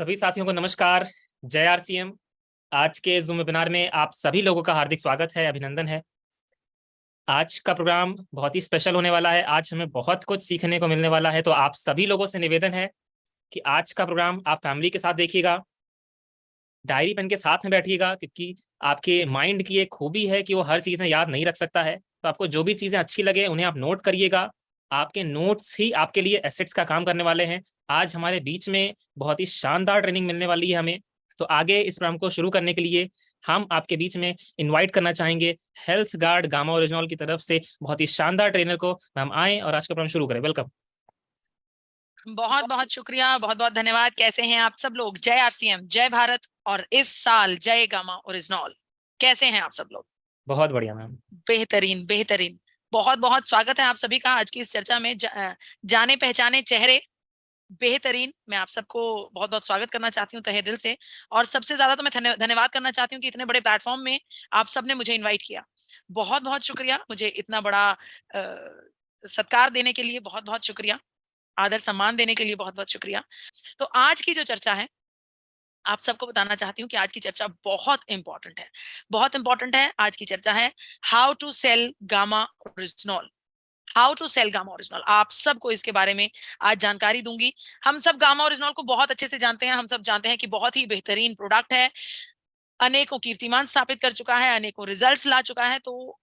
सभी साथियों को नमस्कार। जय आरसीएम। आज के जूम वेबिनार में आप सभी लोगों का हार्दिक स्वागत है, अभिनंदन है। आज का प्रोग्राम बहुत ही स्पेशल होने वाला है। आज हमें बहुत कुछ सीखने को मिलने वाला है, तो आप सभी लोगों से निवेदन है कि आज का प्रोग्राम आप फैमिली के साथ देखिएगा, डायरी पेन के साथ में बैठिएगा, क्योंकि आपके माइंड की एक खूबी है कि वो हर चीज़ें याद नहीं रख सकता है। तो आपको जो भी चीज़ें अच्छी लगे उन्हें आप नोट करिएगा। आपके नोट्स ही आपके लिए एसेट्स का काम करने वाले हैं। आज हमारे बीच में बहुत ही शानदार ट्रेनिंग मिलने वाली है हमें। तो आगे इस प्रोग्राम को शुरू करने के लिए हम आपके बीच में इनवाइट करना चाहेंगे हेल्थ गार्ड गामा ओरिजिनल की तरफ से बहुत ही शानदार ट्रेनर को। हम आए और आज का प्रोग्राम शुरू करें। वेलकम। बहुत बहुत शुक्रिया, बहुत बहुत धन्यवाद। कैसे हैं आप सब लोग? जय आरसीएम, जय भारत और इस साल जय गामा ओरिजिनल। कैसे हैं आप सब लोग? बहुत बढ़िया मैम। बेहतरीन बेहतरीन। बहुत बहुत स्वागत है आप सभी का आज की इस चर्चा में। जाने पहचाने चेहरे। बेहतरीन। मैं आप सबको बहुत बहुत स्वागत करना चाहती हूँ तहे दिल से। और सबसे ज्यादा तो मैं धन्यवाद करना चाहती हूँ कि इतने बड़े प्लेटफॉर्म में आप सबने मुझे इन्वाइट किया। बहुत बहुत शुक्रिया। मुझे इतना बड़ा सत्कार देने के लिए बहुत बहुत शुक्रिया। आदर सम्मान देने के लिए बहुत बहुत शुक्रिया। तो आज की जो चर्चा है, आप सबको बताना चाहती हूँ कि आज की चर्चा बहुत इंपॉर्टेंट है। बहुत इंपॉर्टेंट है। आज की चर्चा है how to sell Gama original. How to sell Gama original, आप सबको इसके बारे में आज जानकारी दूंगी। हम सब गामा ओरिजिनल को बहुत अच्छे से जानते हैं। हम सब जानते हैं कि बहुत ही बेहतरीन प्रोडक्ट है, अनेकों कीर्तिमान स्थापित कर चुका है, अनेकों रिजल्ट्स ला चुका है। तो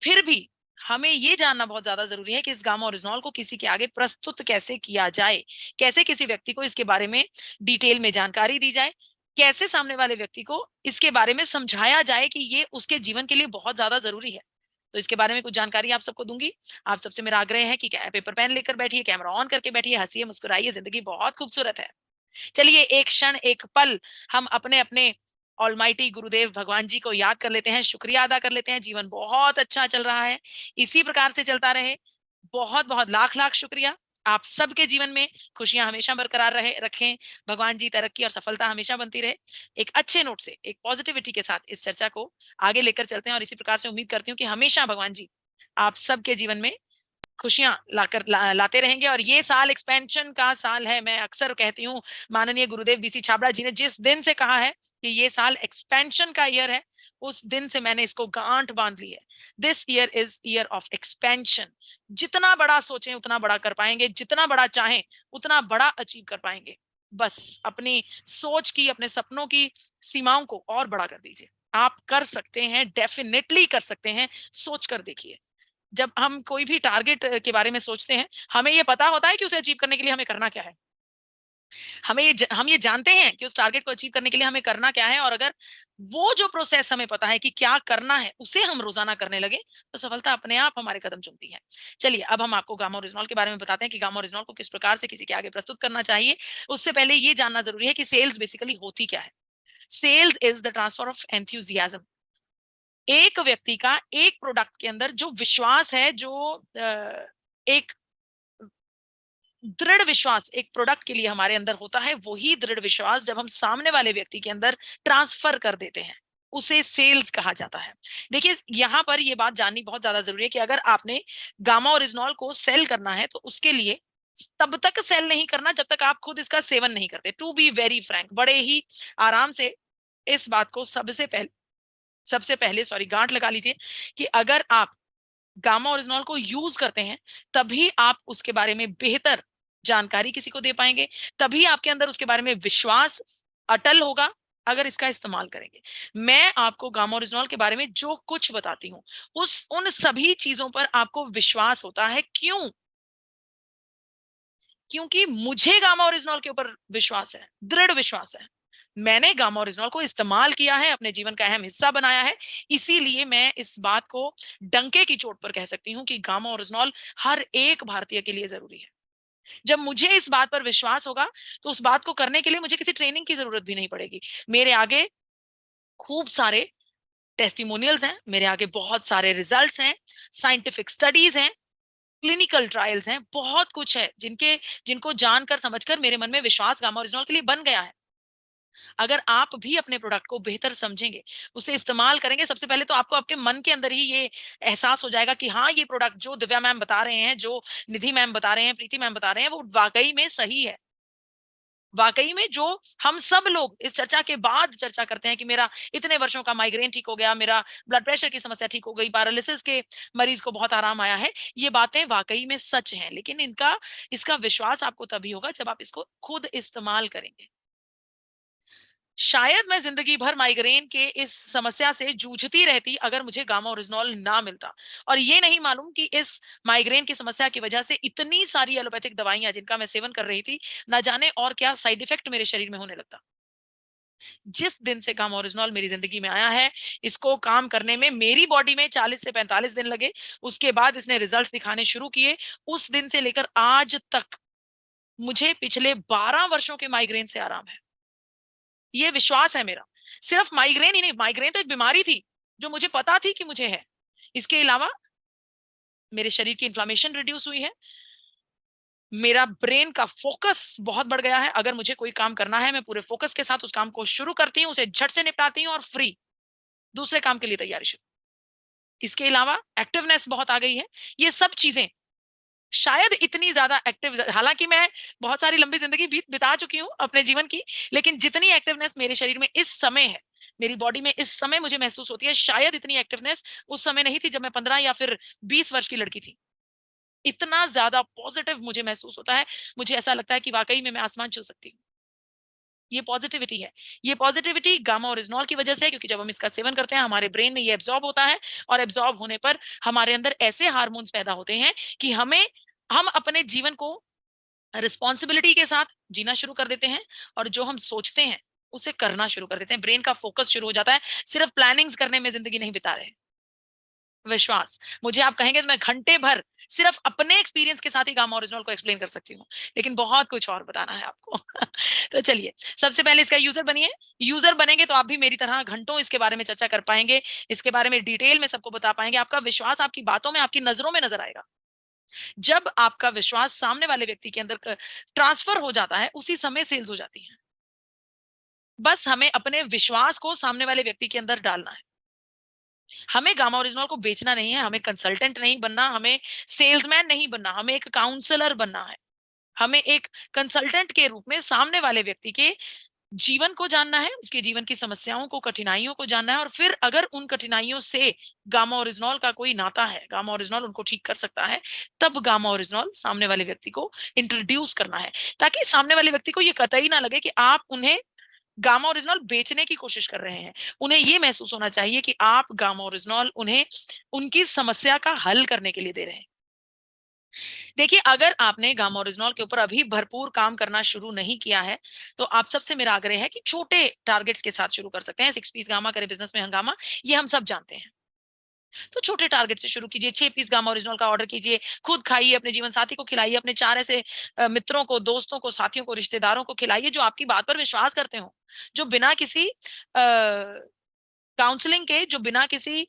फिर भी हमें ये जानना बहुत ज्यादा जरूरी है कि इस गामा ओरिजिनल को किसी के आगे प्रस्तुत कैसे किया जाए, कैसे किसी व्यक्ति को इसके बारे में डिटेल में जानकारी दी जाए, कैसे सामने वाले व्यक्ति को इसके बारे में समझाया जाए कि ये उसके जीवन के लिए बहुत ज्यादा जरूरी है। तो इसके बारे में कुछ जानकारी आप सबको दूंगी। आप सबसे मेरा आग्रह है कि पेपर पेन लेकर बैठिए, कैमरा ऑन करके बैठिए, हंसिए मुस्कुराइए, जिंदगी बहुत खूबसूरत है। चलिए एक क्षण एक पल हम अपने अपने ऑलमाइटी गुरुदेव भगवान जी को याद कर लेते हैं, शुक्रिया अदा कर लेते हैं। जीवन बहुत अच्छा चल रहा है, इसी प्रकार से चलता रहे। बहुत बहुत लाख लाख शुक्रिया। आप सबके जीवन में खुशियां हमेशा बरकरार रहे रखें। भगवान जी तरक्की और सफलता हमेशा बनती रहे। एक अच्छे नोट से, एक पॉजिटिविटी के साथ इस चर्चा को आगे लेकर चलते हैं और इसी प्रकार से उम्मीद करती हूँ कि हमेशा भगवान जी आप सबके जीवन में खुशियां लाते रहेंगे। और ये साल एक्सपेंशन का साल है। मैं अक्सर कहती हूँ, माननीय गुरुदेव बीसी छाबड़ा जी ने जिस दिन से कहा है कि ये साल एक्सपेंशन का ईयर है, उस दिन से मैंने इसको गांठ बांध ली है। This year is year of expansion. जितना बड़ा सोचें उतना बड़ा कर पाएंगे, जितना बड़ा चाहें उतना बड़ा अचीव कर पाएंगे। बस अपनी सोच की, अपने सपनों की सीमाओं को और बड़ा कर दीजिए। आप कर सकते हैं, डेफिनेटली कर सकते हैं। सोच कर देखिए। जब हम कोई भी टारगेट के बारे में सोचते हैं, हमें ये पता होता है कि उसे अचीव करने के लिए हमें करना क्या है। हम ये जानते हैं कि उस टारगेट को अचीव करने के लिए हमें करना क्या है। और अगर वो जो प्रोसेस हमें पता है कि क्या करना है, उसे हम रोजाना करने लगे, तो सफलता अपने आप हमारे कदम चूमती है। चलिए अब हम आपको गामा ओरिजिनल के बारे में बताते हैं कि गामा ओरिजिनल को किस प्रकार से किसी के आगे प्रस्तुत करना चाहिए। उससे पहले ये जानना जरूरी है कि सेल्स बेसिकली होती क्या है। Sales is the transfer of enthusiasm. एक व्यक्ति का एक प्रोडक्ट के अंदर जो विश्वास है, जो एक दृढ़ विश्वास एक प्रोडक्ट के लिए हमारे अंदर होता है, वही दृढ़ विश्वास जब हम सामने वाले व्यक्ति के अंदर ट्रांसफर कर देते हैं, उसे सेल्स कहा जाता है। देखिए यहाँ पर ये बात जाननी बहुत ज्यादा जरूरी है कि अगर आपने गामा ओरिजिनल को सेल करना है, तो उसके लिए तब तक सेल नहीं करना जब तक आप खुद इसका सेवन नहीं करते। टू बी वेरी फ्रैंक, बड़े ही आराम से इस बात को सबसे पहले सॉरी गांठ लगा लीजिए कि अगर आप गामा ओरिजिनल को यूज करते हैं, तभी आप उसके बारे में बेहतर जानकारी किसी को दे पाएंगे, तभी आपके अंदर उसके बारे में विश्वास अटल होगा अगर इसका इस्तेमाल करेंगे। मैं आपको गामा ओरिजिनल के बारे में जो कुछ बताती हूँ, उस उन सभी चीजों पर आपको विश्वास होता है। क्यों? क्योंकि मुझे गामा ओरिजिनल के ऊपर विश्वास है, दृढ़ विश्वास है। मैंने गामा ओरिजिनल को इस्तेमाल किया है, अपने जीवन का अहम हिस्सा बनाया है। इसीलिए मैं इस बात को डंके की चोट पर कह सकती हूँ कि गामा ओरिजिनल हर एक भारतीय के लिए जरूरी है। जब मुझे इस बात पर विश्वास होगा, तो उस बात को करने के लिए मुझे किसी ट्रेनिंग की जरूरत भी नहीं पड़ेगी। मेरे आगे खूब सारे टेस्टिमोनियल्स हैं, मेरे आगे बहुत सारे रिजल्ट्स हैं, साइंटिफिक स्टडीज हैं, क्लिनिकल ट्रायल्स हैं, बहुत कुछ है जिनको जानकर समझकर मेरे मन में विश्वास गामा ओरिजिनल के लिए बन गया है। अगर आप भी अपने प्रोडक्ट को बेहतर समझेंगे, उसे इस्तेमाल करेंगे, सबसे पहले तो आपको आपके मन के अंदर ही ये एहसास हो जाएगा कि हाँ, ये प्रोडक्ट जो दिव्या मैम बता रहे हैं, जो निधि मैम बता रहे हैं, प्रीति मैम बता रहे हैं, वो वाकई में सही है, वाकई में जो हम सब लोग इस चर्चा के बाद चर्चा करते हैं कि मेरा इतने वर्षों का माइग्रेन ठीक हो गया, मेरा ब्लड प्रेशर की समस्या ठीक हो गई, पैरालिसिस के मरीज को बहुत आराम आया है, ये बातें वाकई में सच हैं, लेकिन इसका विश्वास आपको तभी होगा जब आप इसको खुद इस्तेमाल करेंगे। शायद मैं जिंदगी भर माइग्रेन के इस समस्या से जूझती रहती अगर मुझे गामा ओरिजिनॉल ना मिलता, और ये नहीं मालूम कि इस माइग्रेन की समस्या की वजह से इतनी सारी एलोपैथिक दवाइयां जिनका मैं सेवन कर रही थी, ना जाने और क्या साइड इफेक्ट मेरे शरीर में होने लगता। जिस दिन से गामा ओरिजिनॉल मेरी जिंदगी में आया है, इसको काम करने में मेरी बॉडी में 40 से 45 दिन लगे, उसके बाद इसने रिजल्ट्स दिखाने शुरू किए। उस दिन से लेकर आज तक मुझे पिछले 12 वर्षों के माइग्रेन से आराम है। ये विश्वास है मेरा। सिर्फ माइग्रेन ही नहीं, माइग्रेन तो एक बीमारी थी जो मुझे पता थी कि मुझे है। इसके अलावा मेरे शरीर की इन्फ्लेमेशन रिड्यूस हुई है, मेरा ब्रेन का फोकस बहुत बढ़ गया है। अगर मुझे कोई काम करना है, मैं पूरे फोकस के साथ उस काम को शुरू करती हूँ, उसे झट से निपटाती हूँ और फ्री, दूसरे काम के लिए तैयारी शुरू। इसके अलावा एक्टिवनेस बहुत आ गई है। ये सब चीजें शायद इतनी ज्यादा एक्टिव, हालांकि मैं बहुत सारी लंबी जिंदगी बिता चुकी हूँ अपने जीवन की, लेकिन जितनी एक्टिवनेस मेरे शरीर में इस समय है, मेरी बॉडी में इस समय मुझे महसूस होती है, शायद इतनी एक्टिवनेस उस समय नहीं थी जब मैं 15 या फिर 20 वर्ष की लड़की थी। इतना ज्यादा पॉजिटिव मुझे महसूस होता है, मुझे ऐसा लगता है कि वाकई में मैं आसमान छू सकती हूँ। ये पॉजिटिविटी है। ये पॉजिटिविटी गामा ओरिजिनॉल की वजह से है, क्योंकि जब हम इसका सेवन करते हैं हमारे ब्रेन में ये एब्जॉर्ब होता है, और एब्जॉर्ब होने पर हमारे अंदर ऐसे हार्मोन्स पैदा होते हैं कि हम अपने जीवन को रिस्पॉन्सिबिलिटी के साथ जीना शुरू कर देते हैं, और जो हम सोचते हैं उसे करना शुरू कर देते हैं। ब्रेन का फोकस शुरू हो जाता है, सिर्फ प्लानिंग्स करने में जिंदगी नहीं बिता रहे। विश्वास, मुझे आप कहेंगे तो मैं घंटे भर सिर्फ अपने एक्सपीरियंस के साथ ही गामा ओरिजिनल को एक्सप्लेन कर सकती हूँ, लेकिन बहुत कुछ और बताना है आपको। तो चलिए, सबसे पहले इसका यूजर बनिए। यूजर बनेंगे तो आप भी मेरी तरह घंटों इसके बारे में चर्चा कर पाएंगे, इसके बारे में डिटेल में सबको बता पाएंगे। आपका विश्वास आपकी बातों में, आपकी नजरों में नजर आएगा। जब आपका विश्वास सामने वाले व्यक्ति के अंदर ट्रांसफर हो जाता है, उसी समय सेल्स हो जाती है। बस हमें अपने विश्वास को सामने वाले व्यक्ति के अंदर डालना है। हमें गामा ओरिजिनल को बेचना नहीं है, हमें कंसल्टेंट नहीं बनना, हमें सेल्समैन नहीं बनना, हमें एक काउंसलर बनना है। हमें एक कंसल्टेंट के रूप में सामने वाले व्यक्ति के जीवन को जानना है, उसके जीवन की समस्याओं को, कठिनाइयों को जानना है, और फिर अगर उन कठिनाइयों से गामा ओरिजिनॉल का कोई नाता है, गामा ओरिजिनॉल उनको ठीक कर सकता है, तब गामा ओरिजिनॉल सामने वाले व्यक्ति को इंट्रोड्यूस करना है, ताकि सामने वाले व्यक्ति को ये कतई ना लगे कि आप उन्हें गामा ओरिजिनॉल बेचने की कोशिश कर रहे हैं। उन्हें ये महसूस होना चाहिए कि आप गामा ओरिजिनॉल उन्हें उनकी समस्या का हल करने के लिए दे रहे हैं। देखिए, अगर आपने गामा ओरिजिनॉल के ऊपर अभी भरपूर काम करना शुरू नहीं किया है, तो आप सबसे मेरा आग्रह है कि छोटे टारगेट्स के साथ शुरू कर सकते हैं। 6 पीस गामा करे बिजनेस में हंगामा, ये हम सब जानते हैं। तो छोटे टारगेट से शुरू कीजिए, 6 पीस गामा ओरिजिनल का ऑर्डर कीजिए, खुद खाइए, अपने जीवन साथी को खिलाइए, अपने 4 ऐसे मित्रों को, दोस्तों को, साथियों को, रिश्तेदारों को खिलाइए जो आपकी बात पर विश्वास करते हो, जो बिना किसी काउंसलिंग के, जो बिना किसी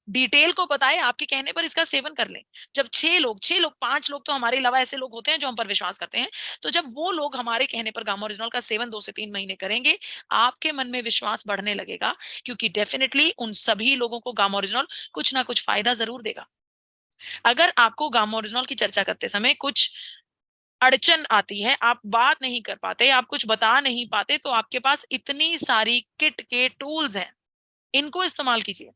डिटेल को बताए आपके कहने पर इसका सेवन कर लें। जब 6 लोग 5 लोग तो हमारे अलावा ऐसे लोग होते हैं जो हम पर विश्वास करते हैं, तो जब वो लोग हमारे कहने पर गामा ओरिजिनल का सेवन 2 से 3 महीने करेंगे, आपके मन में विश्वास बढ़ने लगेगा, क्योंकि डेफिनिटली उन सभी लोगों को गामा ओरिजिनल कुछ ना कुछ फायदा जरूर देगा। अगर आपको गामा ओरिजिनल की चर्चा करते समय कुछ अड़चन आती है, आप बात नहीं कर पाते, आप कुछ बता नहीं पाते, तो आपके पास इतनी सारी किट के टूल्स हैं, इनको इस्तेमाल कीजिए।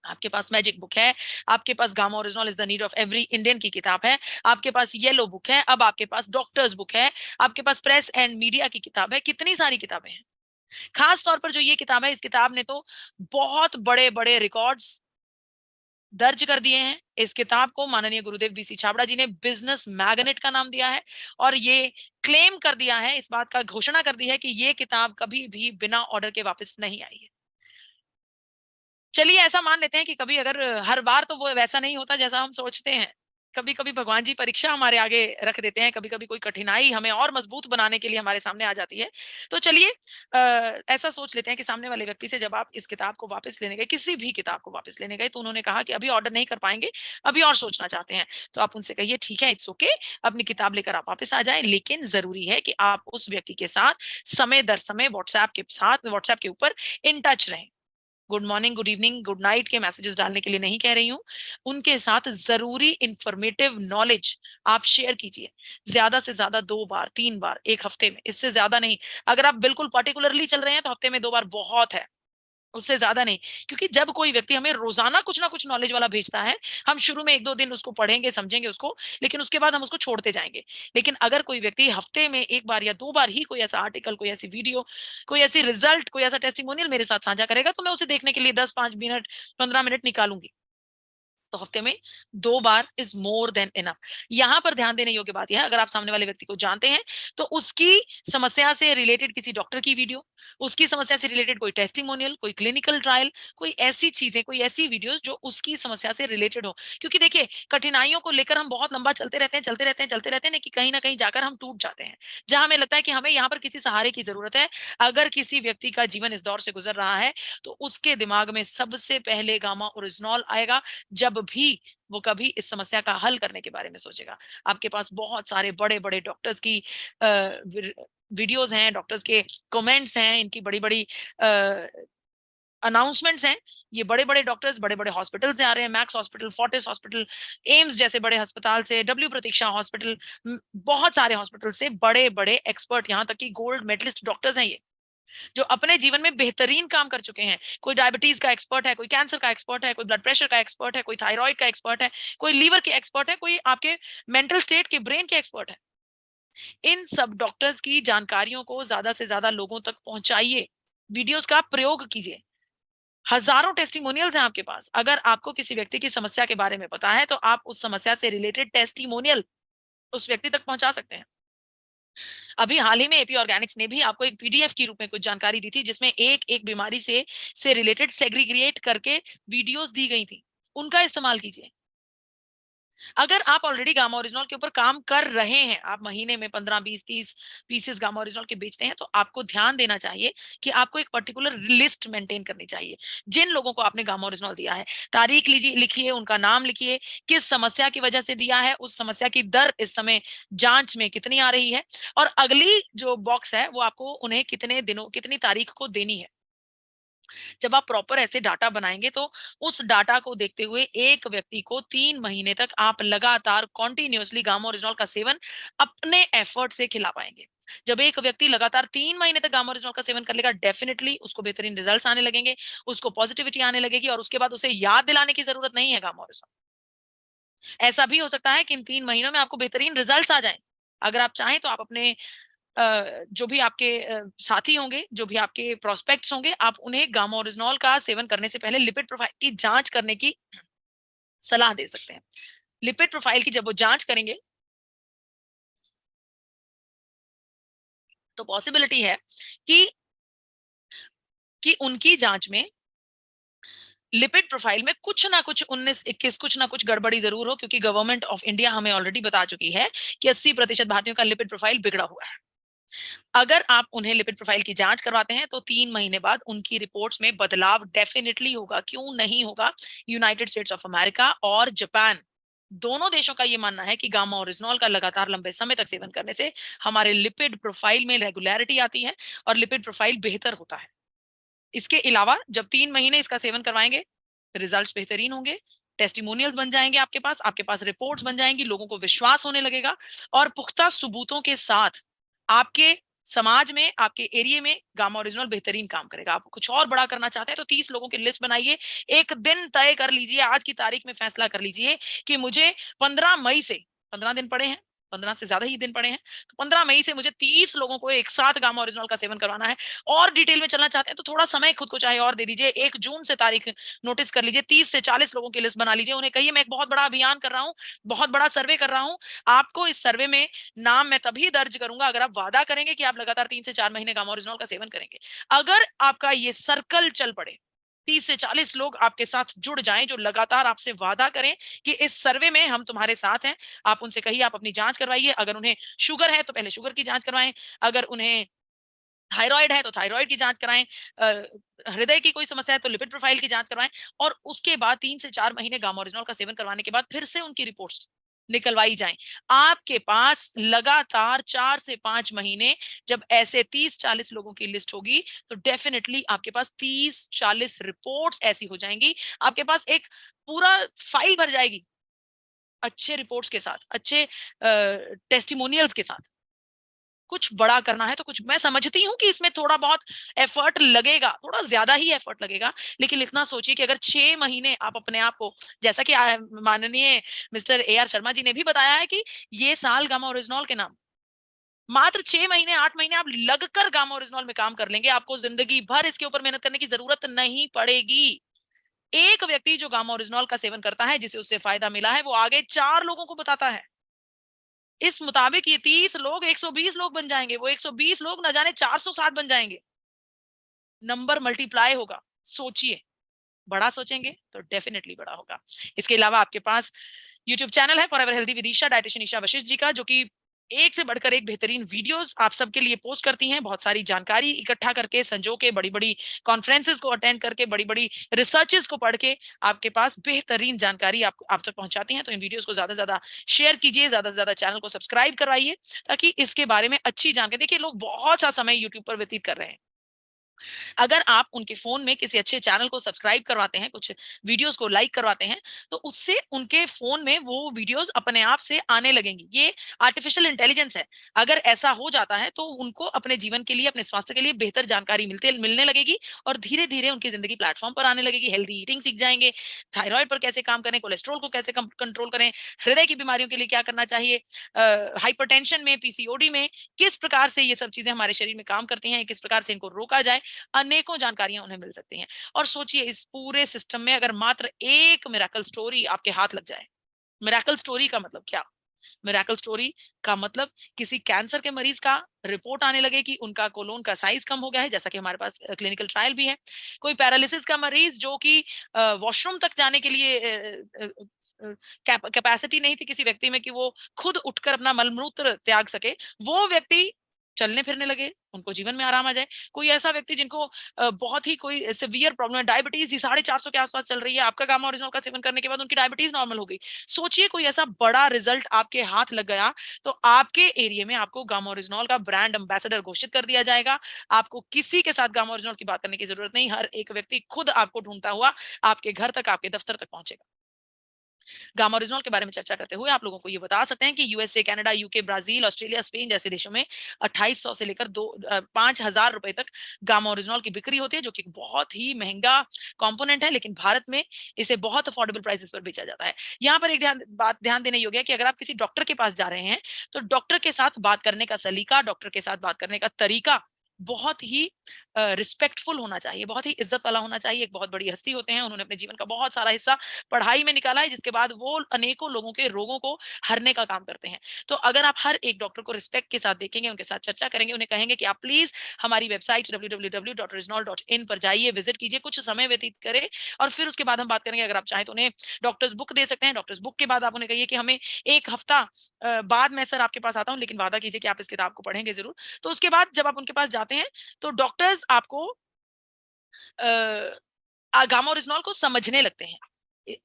आपके पास मैजिक बुक है, आपके पास Gamma original is the need of every Indian की किताब है, आपके पास येलो बुक है, अब आपके पास डॉक्टर्स बुक है, आपके पास प्रेस एंड मीडिया की किताब है, कितनी सारी किताबें हैं। खास तौर पर जो ये किताब है, इस किताब ने तो बहुत बड़े बड़े रिकॉर्ड्स दर्ज कर दिए हैं। इस किताब को माननीय गुरुदेव बीसी छाबड़ा जी ने बिजनेस मैग्नेट का नाम दिया है, और ये क्लेम कर दिया है, इस बात का घोषणा कर दी है कि ये किताब कभी भी बिना ऑर्डर के वापस नहीं आई है। चलिए ऐसा मान लेते हैं कि कभी अगर हर बार तो वो वैसा नहीं होता जैसा हम सोचते हैं। कभी-कभी भगवान जी परीक्षा हमारे आगे रख देते हैं, कभी-कभी कोई कठिनाई हमें और मजबूत बनाने के लिए हमारे सामने आ जाती है। तो चलिए ऐसा सोच लेते हैं कि सामने वाले व्यक्ति से जब आप इस किताब को वापस लेने गए, किसी भी किताब को वापस लेने गए, तो उन्होंने कहा कि अभी ऑर्डर नहीं कर पाएँगे, अभी और सोचना चाहते हैं। तो आप उनसे कहिए ठीक है, इट्स ओके, अपनी किताब लेकर आप वापस आ जाएँ, लेकिन ज़रूरी है कि आप उस व्यक्ति के साथ समय दर समय व्हाट्सऐप के ऊपर इन टच रहें। Good morning, good evening, good night के मैसेजेस डालने के लिए नहीं कह रही हूँ। उनके साथ जरूरी इंफॉर्मेटिव नॉलेज आप शेयर कीजिए, ज्यादा से ज्यादा 2 बार 3 बार एक हफ्ते में, इससे ज्यादा नहीं। अगर आप बिल्कुल पर्टिकुलरली चल रहे हैं तो हफ्ते में 2 बार बहुत है, उससे ज्यादा नहीं। क्योंकि जब कोई व्यक्ति हमें रोजाना कुछ ना कुछ नॉलेज वाला भेजता है, हम शुरू में 1-2 दिन उसको पढ़ेंगे, समझेंगे उसको, लेकिन उसके बाद हम उसको छोड़ते जाएंगे। लेकिन अगर कोई व्यक्ति हफ्ते में 1 बार या 2 बार ही कोई ऐसा आर्टिकल, कोई ऐसी वीडियो, कोई ऐसी रिजल्ट, कोई ऐसा टेस्टिमोनियल मेरे साथ साझा करेगा, तो मैं उसे देखने के लिए 10-5 मिनट, 15 मिनट निकालूंगी। तो हफ्ते में 2 bar is more than enough. यहां पर ध्यान देने योग्य बात यह है, अगर आप सामने वाले व्यक्ति को जानते हैं तो उसकी समस्या से रिलेटेड किसी डॉक्टर की वीडियो, उसकी समस्या से रिलेटेड कोई टेस्टिमोनियल, कोई क्लिनिकल ट्रायल, कोई ऐसी चीजें, कोई ऐसी वीडियोस जो उसकी समस्या से रिलेटेड हो। क्योंकि देखिए, कठिनाइयों को लेकर हम बहुत लंबा चलते रहते हैं, चलते रहते हैं, चलते रहते हैं, कि कहीं ना कहीं जाकर हम टूट जाते हैं, जहां हमें लगता है कि हमें यहाँ पर किसी सहारे की जरूरत है। अगर किसी व्यक्ति का जीवन इस दौर से गुजर रहा है तो उसके दिमाग में सबसे पहले गामा ओरिजिनॉल आएगा, जब भी वो कभी इस समस्या का हल करने के बारे में सोचेगा। आपके पास बहुत सारे बड़े-बड़े डॉक्टर्स की वीडियोस हैं, डॉक्टर्स के कमेंट्स हैं, इनकी बड़ी-बड़ी अनाउंसमेंट्स हैं। ये बड़े-बड़े डॉक्टर्स बड़े-बड़े हॉस्पिटल से आ रहे हैं, max hospital, Fortis hospital, AIIMS जैसे बड़े अस्पताल से, डब्ल्यू प्रतीक्षा हॉस्पिटल, बहुत सारे हॉस्पिटल से बड़े-बड़े एक्सपर्ट, यहाँ तक कि गोल्ड मेडलिस्ट डॉक्टर्स हैं ये, जो अपने जीवन में बेहतरीन काम कर चुके हैं। कोई डायबिटीज का एक्सपर्ट है, कोई कैंसर का एक्सपर्ट है, कोई ब्लड प्रेशर का एक्सपर्ट है, कोई थायराइड का एक्सपर्ट है, कोई लीवर के एक्सपर्ट है, कोई आपके मेंटल स्टेट के, ब्रेन के एक्सपर्ट है। इन सब डॉक्टर्स की जानकारियों को ज्यादा से ज्यादा लोगों तक पहुंचाइए, वीडियोस का प्रयोग कीजिए। हजारों टेस्टिमोनियल्स हैं आपके पास। अगर आपको किसी व्यक्ति की समस्या के बारे में पता है तो आप उस समस्या से रिलेटेड टेस्टिमोनियल उस व्यक्ति तक पहुंचा सकते हैं। अभी हाल ही में एपी ऑर्गेनिक्स ने भी आपको एक पीडीएफ के रूप में कुछ जानकारी दी थी, जिसमें एक बीमारी से रिलेटेड सेग्रीगेट करके वीडियोस दी गई थी। उनका इस्तेमाल कीजिए। अगर आप ऑलरेडी गामा ओरिजिनॉल के ऊपर काम कर रहे हैं, आप महीने में 15, 20, 30 पीसेस गामा ओरिजिनॉल के बेचते हैं, तो आपको ध्यान देना चाहिए कि आपको एक पर्टिकुलर लिस्ट मेंटेन करनी चाहिए। जिन लोगों को आपने गामा ओरिजिनॉल दिया है, तारीख लीजिए, लिखिए, उनका नाम लिखिए, किस समस्या की वजह से दिया है, उस समस्या की दर इस समय जांच में कितनी आ रही है, और अगली जो बॉक्स है वो आपको उन्हें कितने दिनों, कितनी तारीख को देनी है। जब आप प्रॉपर ऐसे डाटा बनाएंगे तो उस डाटा को देखते हुए एक व्यक्ति को 3 महीने तक आप लगातार कॉन्टिन्यूअसली गामा ओरिजिनॉल का सेवन अपने एफर्ट से खिला पाएंगे। जब एक व्यक्ति लगातार 3 महीने तक गामा ओरिजिनॉल का सेवन कर लेगा, डेफिनेटली उसको बेहतरीन रिजल्ट्स आने लगेंगे, उसको पॉजिटिविटी आने लगेगी, और उसके बाद उसे याद दिलाने की जरूरत नहीं है गामा ओरिजिनॉल। ऐसा भी हो सकता है कि इन 3 महीनों में आपको बेहतरीन रिजल्ट्स आ जाएं। अगर आप चाहें तो आप अपने जो भी आपके साथी होंगे, जो भी आपके प्रोस्पेक्ट्स होंगे, आप उन्हें गामा ओरिजिनॉल का सेवन करने से पहले लिपिड प्रोफाइल की जांच करने की सलाह दे सकते हैं। लिपिड प्रोफाइल की जब वो जांच करेंगे, तो पॉसिबिलिटी है कि उनकी जांच में लिपिड प्रोफाइल में कुछ ना कुछ 19-21 कुछ ना कुछ गड़बड़ी जरूर हो, क्योंकि गवर्नमेंट ऑफ इंडिया हमें ऑलरेडी बता चुकी है कि 80% भारतीयों का लिपिड प्रोफाइल बिगड़ा हुआ है। अगर आप उन्हें लिपिड प्रोफाइल की जांच करवाते हैं तो 3 महीने बाद उनकी रिपोर्ट्स में बदलाव डेफिनेटली होगा। क्यों नहीं होगा? यूनाइटेड स्टेट्स ऑफ अमेरिका और जापान, दोनों देशों का ये मानना है कि गामा ओरिजिनॉल का लगातार लंबे समय तक सेवन करने से हमारे लिपिड प्रोफाइल में रेगुलरिटी आती है और लिपिड प्रोफाइल बेहतर होता है। इसके अलावा जब 3 महीने इसका सेवन करवाएंगे, रिजल्ट्स बेहतरीन होंगे, टेस्टिमोनियल्स बन जाएंगे आपके पास रिपोर्ट्स बन जाएंगी, लोगों को विश्वास होने लगेगा, और पुख्ता सबूतों के साथ आपके समाज में, आपके एरिया में गामा ओरिजिनल बेहतरीन काम करेगा। आप कुछ और बड़ा करना चाहते हैं तो 30 लोगों की लिस्ट बनाइए, एक दिन तय कर लीजिए, आज की तारीख में फैसला कर लीजिए कि मुझे 15 मई से, 15 दिन पड़े हैं, 15 से ज्यादा ही दिन पड़े हैं, तो 15 मई से मुझे 30 लोगों को एक साथ गामा ओरिजिनल का सेवन करवाना है। और डिटेल में चलना चाहते हैं तो थोड़ा समय खुद को चाहे और दे दीजिए, 1 जून से तारीख नोटिस कर लीजिए, 30 से 40 लोगों की लिस्ट बना लीजिए, उन्हें कहिए मैं एक बहुत बड़ा अभियान कर रहा हूँ, बहुत बड़ा सर्वे कर रहा हूँ, आपको इस सर्वे में नाम मैं तभी दर्ज करूंगा अगर आप वादा करेंगे कि आप लगातार 3 से 4 महीने गामा ओरिजिनल का सेवन करेंगे। अगर आपका ये सर्कल चल पड़े, 30 से 40 लोग आपके साथ जुड़ जाएं जो लगातार आपसे वादा करें कि इस सर्वे में हम तुम्हारे साथ हैं, आप उनसे कहिए आप अपनी जांच करवाइए। अगर उन्हें शुगर है तो पहले शुगर की जांच करवाएं, अगर उन्हें थायराइड है तो थायराइड की जांच कराएं, हृदय की कोई समस्या है तो लिपिड प्रोफाइल की जांच करवाएं, और उसके बाद 3 से 4 महीने गामा ओरिजिनल का सेवन करवाने के बाद फिर से उनकी रिपोर्ट्स निकलवाई जाएं। आपके पास लगातार 4 से 5 महीने जब ऐसे 30-40 लोगों की लिस्ट होगी तो डेफिनेटली आपके पास 30-40 रिपोर्ट्स ऐसी हो जाएंगी, आपके पास एक पूरा फाइल भर जाएगी अच्छे रिपोर्ट्स के साथ, अच्छे टेस्टिमोनियल्स के साथ। कुछ बड़ा करना है तो कुछ, मैं समझती हूँ कि इसमें थोड़ा बहुत एफर्ट लगेगा, थोड़ा ज्यादा ही एफर्ट लगेगा, लेकिन इतना सोचिए कि अगर 6 महीने आप अपने आप को, जैसा कि माननीय मिस्टर AR शर्मा जी ने भी बताया है कि ये साल गामा ओरिजिनॉल के नाम, मात्र 6 महीने 8 महीने आप लगकर गामा ओरिजिनॉल में काम कर लेंगे, आपको जिंदगी भर इसके ऊपर मेहनत करने की जरूरत नहीं पड़ेगी। एक व्यक्ति जो गामा ओरिजिनॉल का सेवन करता है, जिसे उससे फायदा मिला है, वो आगे 4 लोगों को बताता है। इस मुताबिक ये 30 लोग 120 लोग बन जाएंगे, वो 120 लोग न जाने 460 बन जाएंगे, नंबर मल्टीप्लाई होगा। सोचिए, बड़ा सोचेंगे तो डेफिनेटली बड़ा होगा। इसके अलावा आपके पास यूट्यूब चैनल है forever healthy with Isha, dietitian Isha Vashishtha ji का, जो कि एक से बढ़कर एक बेहतरीन वीडियोस आप सबके लिए पोस्ट करती हैं, बहुत सारी जानकारी इकट्ठा करके, संजो के, बड़ी-बड़ी कॉन्फ्रेंसेस को अटेंड करके, बड़ी-बड़ी रिसर्चेस को पढ़ के आपके पास बेहतरीन जानकारी आप तक पहुंचाती हैं। तो इन वीडियोस को ज्यादा से ज्यादा शेयर कीजिए, ज्यादा से ज्यादा चैनल को सब्सक्राइब करवाइए, ताकि इसके बारे में अच्छी जानकारी, देखिए लोग बहुत सा समय यूट्यूब पर व्यतीत कर रहे हैं, अगर आप उनके फ़ोन में किसी अच्छे चैनल को सब्सक्राइब करवाते हैं, कुछ वीडियोज़ को लाइक करवाते हैं, तो उससे उनके फ़ोन में वो वीडियोज़ अपने आप से आने लगेंगी। ये आर्टिफ़िशियल इंटेलिजेंस है। अगर ऐसा हो जाता है तो उनको अपने जीवन के लिए, अपने स्वास्थ्य के लिए बेहतर जानकारी मिलने लगेगी और धीरे-धीरे उनकी ज़िंदगी प्लेटफ़ॉर्म पर आने लगेगी। हेल्दी ईटिंग सीख जाएँगे, थायरॉइड पर कैसे काम करें, कोलेस्ट्रॉल को कैसे कम कंट्रोल करें, हृदय की बीमारियों के लिए क्या करना चाहिए, हाइपरटेंशन में, PCOD में किस प्रकार से ये सब चीज़ें हमारे शरीर में काम करती हैं, किस प्रकार से इनको रोका जाए, अनेकों जानकारियां उन्हें मिल सकती हैं। और सोचिए, इस पूरे सिस्टम में अगर मात्र एक मिरेकल स्टोरी आपके हाथ लग जाए, मिरेकल स्टोरी का मतलब क्या? मिरेकल स्टोरी का मतलब किसी कैंसर के मरीज का रिपोर्ट आने लगे कि उनका कोलोन का साइज कम हो गया है, जैसा कि हमारे पास क्लिनिकल ट्रायल भी है। कोई पैरालिसिस का मरीज जो कि वॉशरूम तक जाने के लिए कैपेसिटी नहीं थी किसी व्यक्ति में कि वो खुद उठकर अपना मलमूत्र त्याग सके, वो व्यक्ति चलने फिरने लगे, उनको जीवन में आराम आ जाए। कोई ऐसा व्यक्ति जिनको बहुत ही कोई सीवियर प्रॉब्लम है, डायबिटीज ही 450 के आसपास चल रही है, आपका गामा ओरिजिनल का सेवन करने के बाद उनकी डायबिटीज नॉर्मल हो गई। सोचिए, कोई ऐसा बड़ा रिजल्ट आपके हाथ लग गया, तो आपके एरिया में आपको गामा ओरिजिनल का ब्रांड एम्बेसडर घोषित कर दिया जाएगा। आपको किसी के साथ गामा ओरिजिनल की बात करने की जरूरत नहीं, हर एक व्यक्ति खुद आपको ढूंढता हुआ आपके घर तक, आपके दफ्तर तक पहुंचेगा। गामा ओरिजिनल के बारे में चर्चा करते हुए आप लोगों को ये बता सकते हैं कि USA, Canada, UK, Brazil, Australia, Spain जैसे देशों में 2800 से लेकर 5000 रुपए तक गामा ओरिजिनल की बिक्री होती है, जो कि बहुत ही महंगा कंपोनेंट है, लेकिन भारत में इसे बहुत अफोर्डेबल प्राइसेस पर बेचा जाता है। यहाँ पर एक ध्यान देने योग्य है कि अगर आप किसी डॉक्टर के पास जा रहे हैं, तो डॉक्टर के साथ बात करने का सलीका, डॉक्टर के साथ बात करने का तरीका बहुत ही रिस्पेक्टफुल होना चाहिए, बहुत ही इज्जत वाला होना चाहिए। एक बहुत बड़ी हस्ती होते हैं, उन्होंने अपने जीवन का बहुत सारा हिस्सा पढ़ाई में निकाला है, जिसके बाद वो अनेकों लोगों के रोगों को हरने का काम करते हैं। तो अगर आप हर एक डॉक्टर को रिस्पेक्ट के साथ देखेंगे, उनके साथ चर्चा करेंगे, उन्हें कहेंगे कि आप प्लीज हमारी वेबसाइट www.reznol.in पर जाइए, विजिट कीजिए, कुछ समय व्यतीत करें, और फिर उसके बाद हम बात करेंगे। अगर आप चाहें तो उन्हें डॉक्टर्स बुक दे सकते हैं। डॉक्टर्स बुक के बाद आप उन्हें कहिए कि हमें 1 हफ्ता बाद मैं सर आपके पास आता हूँ, लेकिन वादा कीजिए कि आप इस किताब को पढ़ेंगे जरूर। तो उसके बाद जब आप उनके पास जाते हैं, तो डॉक्टर्स आपको गामा ओरिजिनल को समझने लगते हैं।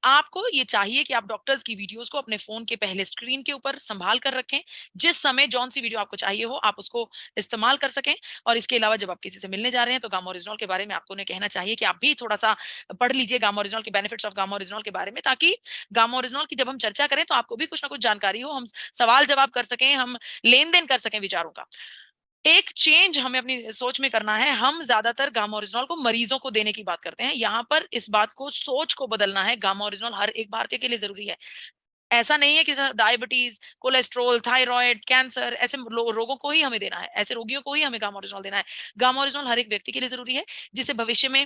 आपको ये चाहिए कि आप डॉक्टर्स की वीडियोस को अपने फोन के पहले स्क्रीन के ऊपर संभाल कर रखें। जिस समय जौन सी वीडियो आपको चाहिए हो, आप उसको इस्तेमाल कर सकें। और इसके अलावा जब आप किसी से मिलने जा रहे हैं, तो गामा ओरिजिनल के बारे में आपको उन्हें कहना चाहिए कि आप भी थोड़ा-सा पढ़ लीजिए गामा ओरिजिनल के बेनिफिट्स ऑफ गामा ओरिजिनल के बारे में, ताकि गामा ओरिजिनल की जब हम चर्चा करें, तो आपको भी कुछ ना कुछ जानकारी हो, हम सवाल-जवाब कर सकें, हम लेन-देन कर सकें विचारों का। एक चेंज हमें अपनी सोच में करना है। हम ज्यादातर गामा ओरिजिनल को मरीजों को देने की बात करते हैं। यहाँ पर इस बात को, सोच को बदलना है। गामा ओरिजिनल हर एक भारतीय के लिए जरूरी है। ऐसा नहीं है कि डायबिटीज, कोलेस्ट्रॉल, थायराइड, कैंसर ऐसे रोगों को ही हमें देना है, ऐसे रोगियों को ही हमें गामा ओरिजिनल देना है। गामा ओरिजिनल हर एक व्यक्ति के लिए जरूरी है, जिसे भविष्य में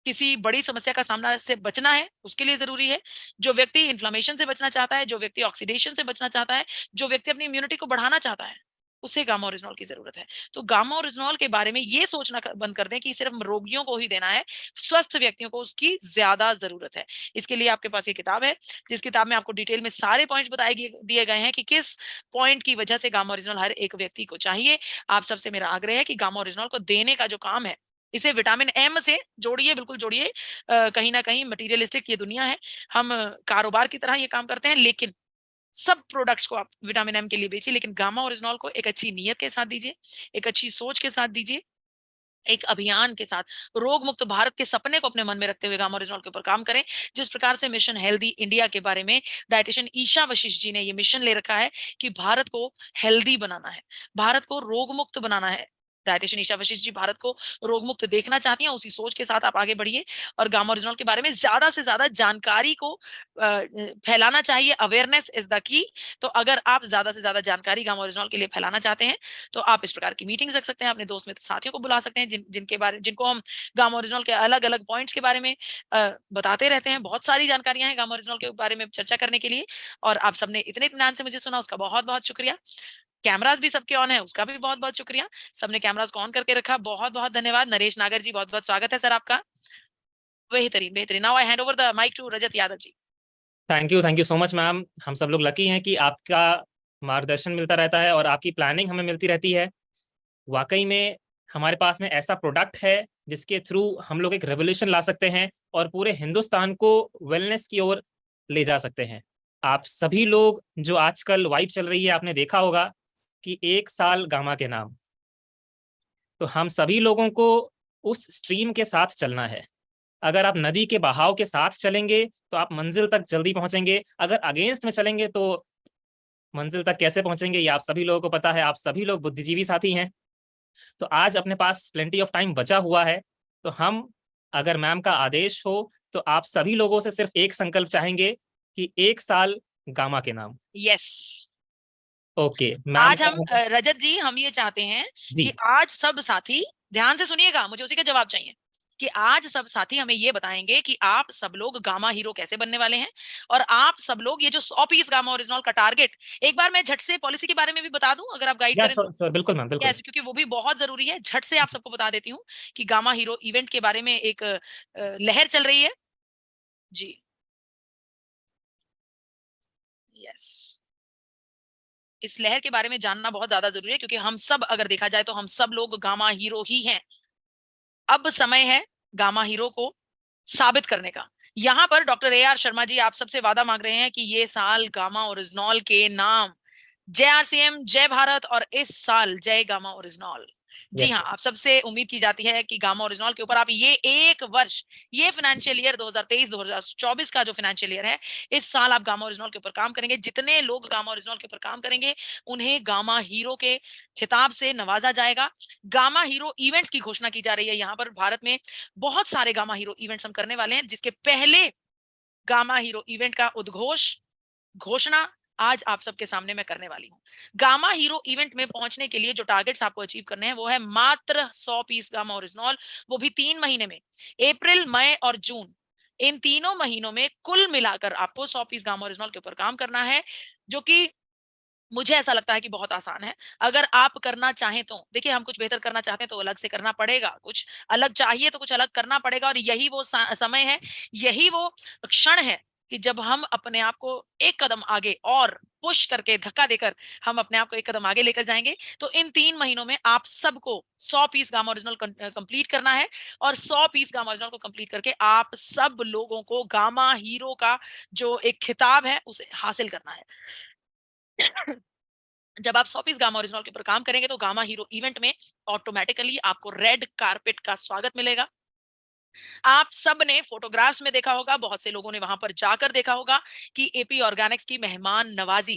किसी बड़ी समस्या का सामना से बचना है, उसके लिए जरूरी है। जो व्यक्ति इन्फ्लेमेशन से बचना चाहता है, जो व्यक्ति ऑक्सीडेशन से बचना चाहता है, जो व्यक्ति अपनी इम्यूनिटी को बढ़ाना चाहता है, उसे गामा ओरिजिनल की जरूरत है। तो गामा ओरिजिनल के बारे में ये सोचना बंद कर दें कि सिर्फ रोगियों को ही देना है, स्वस्थ व्यक्तियों को उसकी ज्यादा जरूरत है। इसके लिए आपके पास ये किताब है, जिस किताब में आपको डिटेल में सारे पॉइंट्स बताए दिए गए हैं कि किस पॉइंट की वजह से गामा ओरिजिनल हर एक व्यक्ति को चाहिए। आप सबसे मेरा आग्रह है कि गामा ओरिजिनल को देने का जो काम है, इसे विटामिन एम से जोड़िए, बिल्कुल जोड़िए। कहीं ना कहीं मटीरियलिस्टिक ये दुनिया है, हम कारोबार की तरह ये काम करते हैं, लेकिन सब प्रोडक्ट्स को आप विटामिन एम के लिए बेचिए, लेकिन गामा ओरिजिनॉल को एक अच्छी नीयत के साथ दीजिए, एक अच्छी सोच के साथ दीजिए, एक अभियान के साथ, रोग मुक्त भारत के सपने को अपने मन में रखते हुए गामा ओरिजिनॉल के ऊपर काम करें। जिस प्रकार से मिशन हेल्दी इंडिया के बारे में डाइटिशियन ईशा वशिष्ठ जी ने ये मिशन ले रखा है कि भारत को हेल्दी बनाना है, भारत को रोग मुक्त बनाना है। डाइटिशियन ईशा वशिष्ठ जी भारत को रोग मुक्त देखना चाहती हैं, उसी सोच के साथ आप आगे बढ़िए और गामा ओरिजिनॉल के बारे में ज्यादा से ज्यादा जानकारी को फैलाना चाहिए। Awareness is the key. तो अगर आप ज्यादा से ज्यादा जानकारी गामा ओरिजिनॉल के लिए फैलाना चाहते हैं तो आप इस प्रकार की मीटिंग्स रख सकते हैं, अपने दोस्त मित्र साथियों को बुला सकते हैं जिनको हम गामा ओरिजिनल के अलग अलग पॉइंट्स के बारे में बताते रहते हैं। बहुत सारी जानकारियां हैं गामा ओरिजिनल के बारे में चर्चा करने के लिए, और आप सबने इतने इत्मीनान से मुझे सुना, उसका बहुत बहुत शुक्रिया। कैमरास भी सबके ऑन है, उसका भी बहुत बहुत शुक्रिया। सबने कैमरास को ऑन करके रखा, बहुत बहुत धन्यवाद। नरेश नागर जी, बहुत बहुत स्वागत है सर आपका। बेहतरीन बेहतरीन। Now I hand over the mic to Rajat Yadav ji. Thank you so much ma'am. हम सब लोग लकी हैं कि आपका मार्गदर्शन मिलता रहता है और आपकी प्लानिंग हमें मिलती रहती है। वाकई में हमारे पास में ऐसा प्रोडक्ट है जिसके थ्रू हम लोग एक रेवोल्यूशन ला सकते हैं और पूरे हिंदुस्तान को वेलनेस की ओर ले जा सकते हैं। आप सभी लोग जो आजकल वाइब चल रही है, आपने देखा होगा कि 1 साल गामा के नाम, तो हम सभी लोगों को उस स्ट्रीम के साथ चलना है। अगर आप नदी के बहाव के साथ चलेंगे तो आप मंजिल तक जल्दी पहुंचेंगे, अगर अगेंस्ट में चलेंगे तो मंजिल तक कैसे पहुंचेंगे ये आप सभी लोगों को पता है। आप सभी लोग बुद्धिजीवी साथी हैं, तो आज अपने पास प्लेंटी ऑफ टाइम बचा हुआ है। तो हम, अगर मैम का आदेश हो, तो आप सभी लोगों से सिर्फ एक संकल्प चाहेंगे कि 1 साल गामा के नाम। यस। ओके मैम आज हम रजत जी हम ये चाहते हैं कि जी। आज सब साथी ध्यान से सुनिएगा, मुझे उसी का जवाब चाहिए कि आज सब साथी हमें ये बताएंगे कि आप सब लोग गामा हीरो कैसे बनने वाले हैं। और आप सब लोग ये जो 100 पीस गामा ओरिजिनल का टारगेट, एक बार मैं झट से पॉलिसी के बारे में भी बता दूं अगर आप गाइड या करें तो। सर बिल्कुल मैम, बिल्कुल। यस, क्योंकि वो भी बहुत जरूरी है। झट से आप सबको बता देती हूँ कि गामा हीरो इवेंट के बारे में एक लहर चल रही है जी। यस, इस लहर के बारे में जानना बहुत ज्यादा जरूरी है, क्योंकि हम सब, अगर देखा जाए तो हम सब लोग गामा हीरो ही हैं। अब समय है गामा हीरो को साबित करने का। यहाँ पर doctor A R Sharma ji आप सबसे वादा मांग रहे हैं कि ये साल गामा ओरिजिनॉल के नाम जय आरसीएम, जय भारत, और इस साल जय गामा ओरिजिनॉल। जी हाँ, यस। आप सबसे उम्मीद की जाती है कि गामा ओरिजिनॉल के ऊपर आप ये एक वर्ष, ये फाइनेंशियल ईयर 2023-2024 का जो फाइनेंशियल ईयर है, इस साल आप गामा ओरिजिनॉल के ऊपर काम करेंगे। जितने लोग गामा ओरिजिनॉल के ऊपर काम करेंगे उन्हें गामा हीरो के खिताब से नवाजा जाएगा। गामा हीरो इवेंट्स की घोषणा की जा रही है। यहाँ पर भारत में बहुत सारे गामा हीरो इवेंट्स हम करने वाले हैं, जिसके पहले गामा हीरो इवेंट का उद्घोष घोषणा आज आप सबके सामने मैं करने वाली हूँ। गामा हीरो इवेंट में पहुंचने के लिए जो टारगेट्स आपको अचीव करने हैं वो है मात्र 100 पीस गामा ओरिजिनॉल, वो भी 3 महीने में, अप्रैल, मई और जून। इन तीनों महीनों में कुल मिलाकर आपको 100 पीस गामा ओरिजिनॉल के ऊपर काम करना है, जो कि मुझे ऐसा लगता है कि बहुत आसान है। अगर आप करना चाहें तो देखिए, हम कुछ बेहतर करना चाहते हैं तो अलग से करना पड़ेगा, कुछ अलग चाहिए तो कुछ अलग करना पड़ेगा, और यही वो समय है, यही वो क्षण है कि जब हम अपने आप को एक कदम आगे और पुश करके, धक्का देकर हम अपने आप को एक कदम आगे लेकर जाएंगे। तो इन 3 महीनों में आप सबको 100 पीस गामा ओरिजिनल कंप्लीट करना है, और 100 पीस गामा ओरिजिनल को कंप्लीट करके आप सब लोगों को गामा हीरो का जो एक खिताब है उसे हासिल करना है। जब आप 100 पीस गामा ओरिजिनल के ऊपर काम करेंगे तो गामा हीरो इवेंट में ऑटोमेटिकली आपको रेड कारपेट का स्वागत मिलेगा। आप सब ने फोटोग्राफ्स में देखा होगा, बहुत से लोगों ने वहां पर जाकर देखा होगा कि एपी ऑर्गेनिक्स की मेहमान नवाजी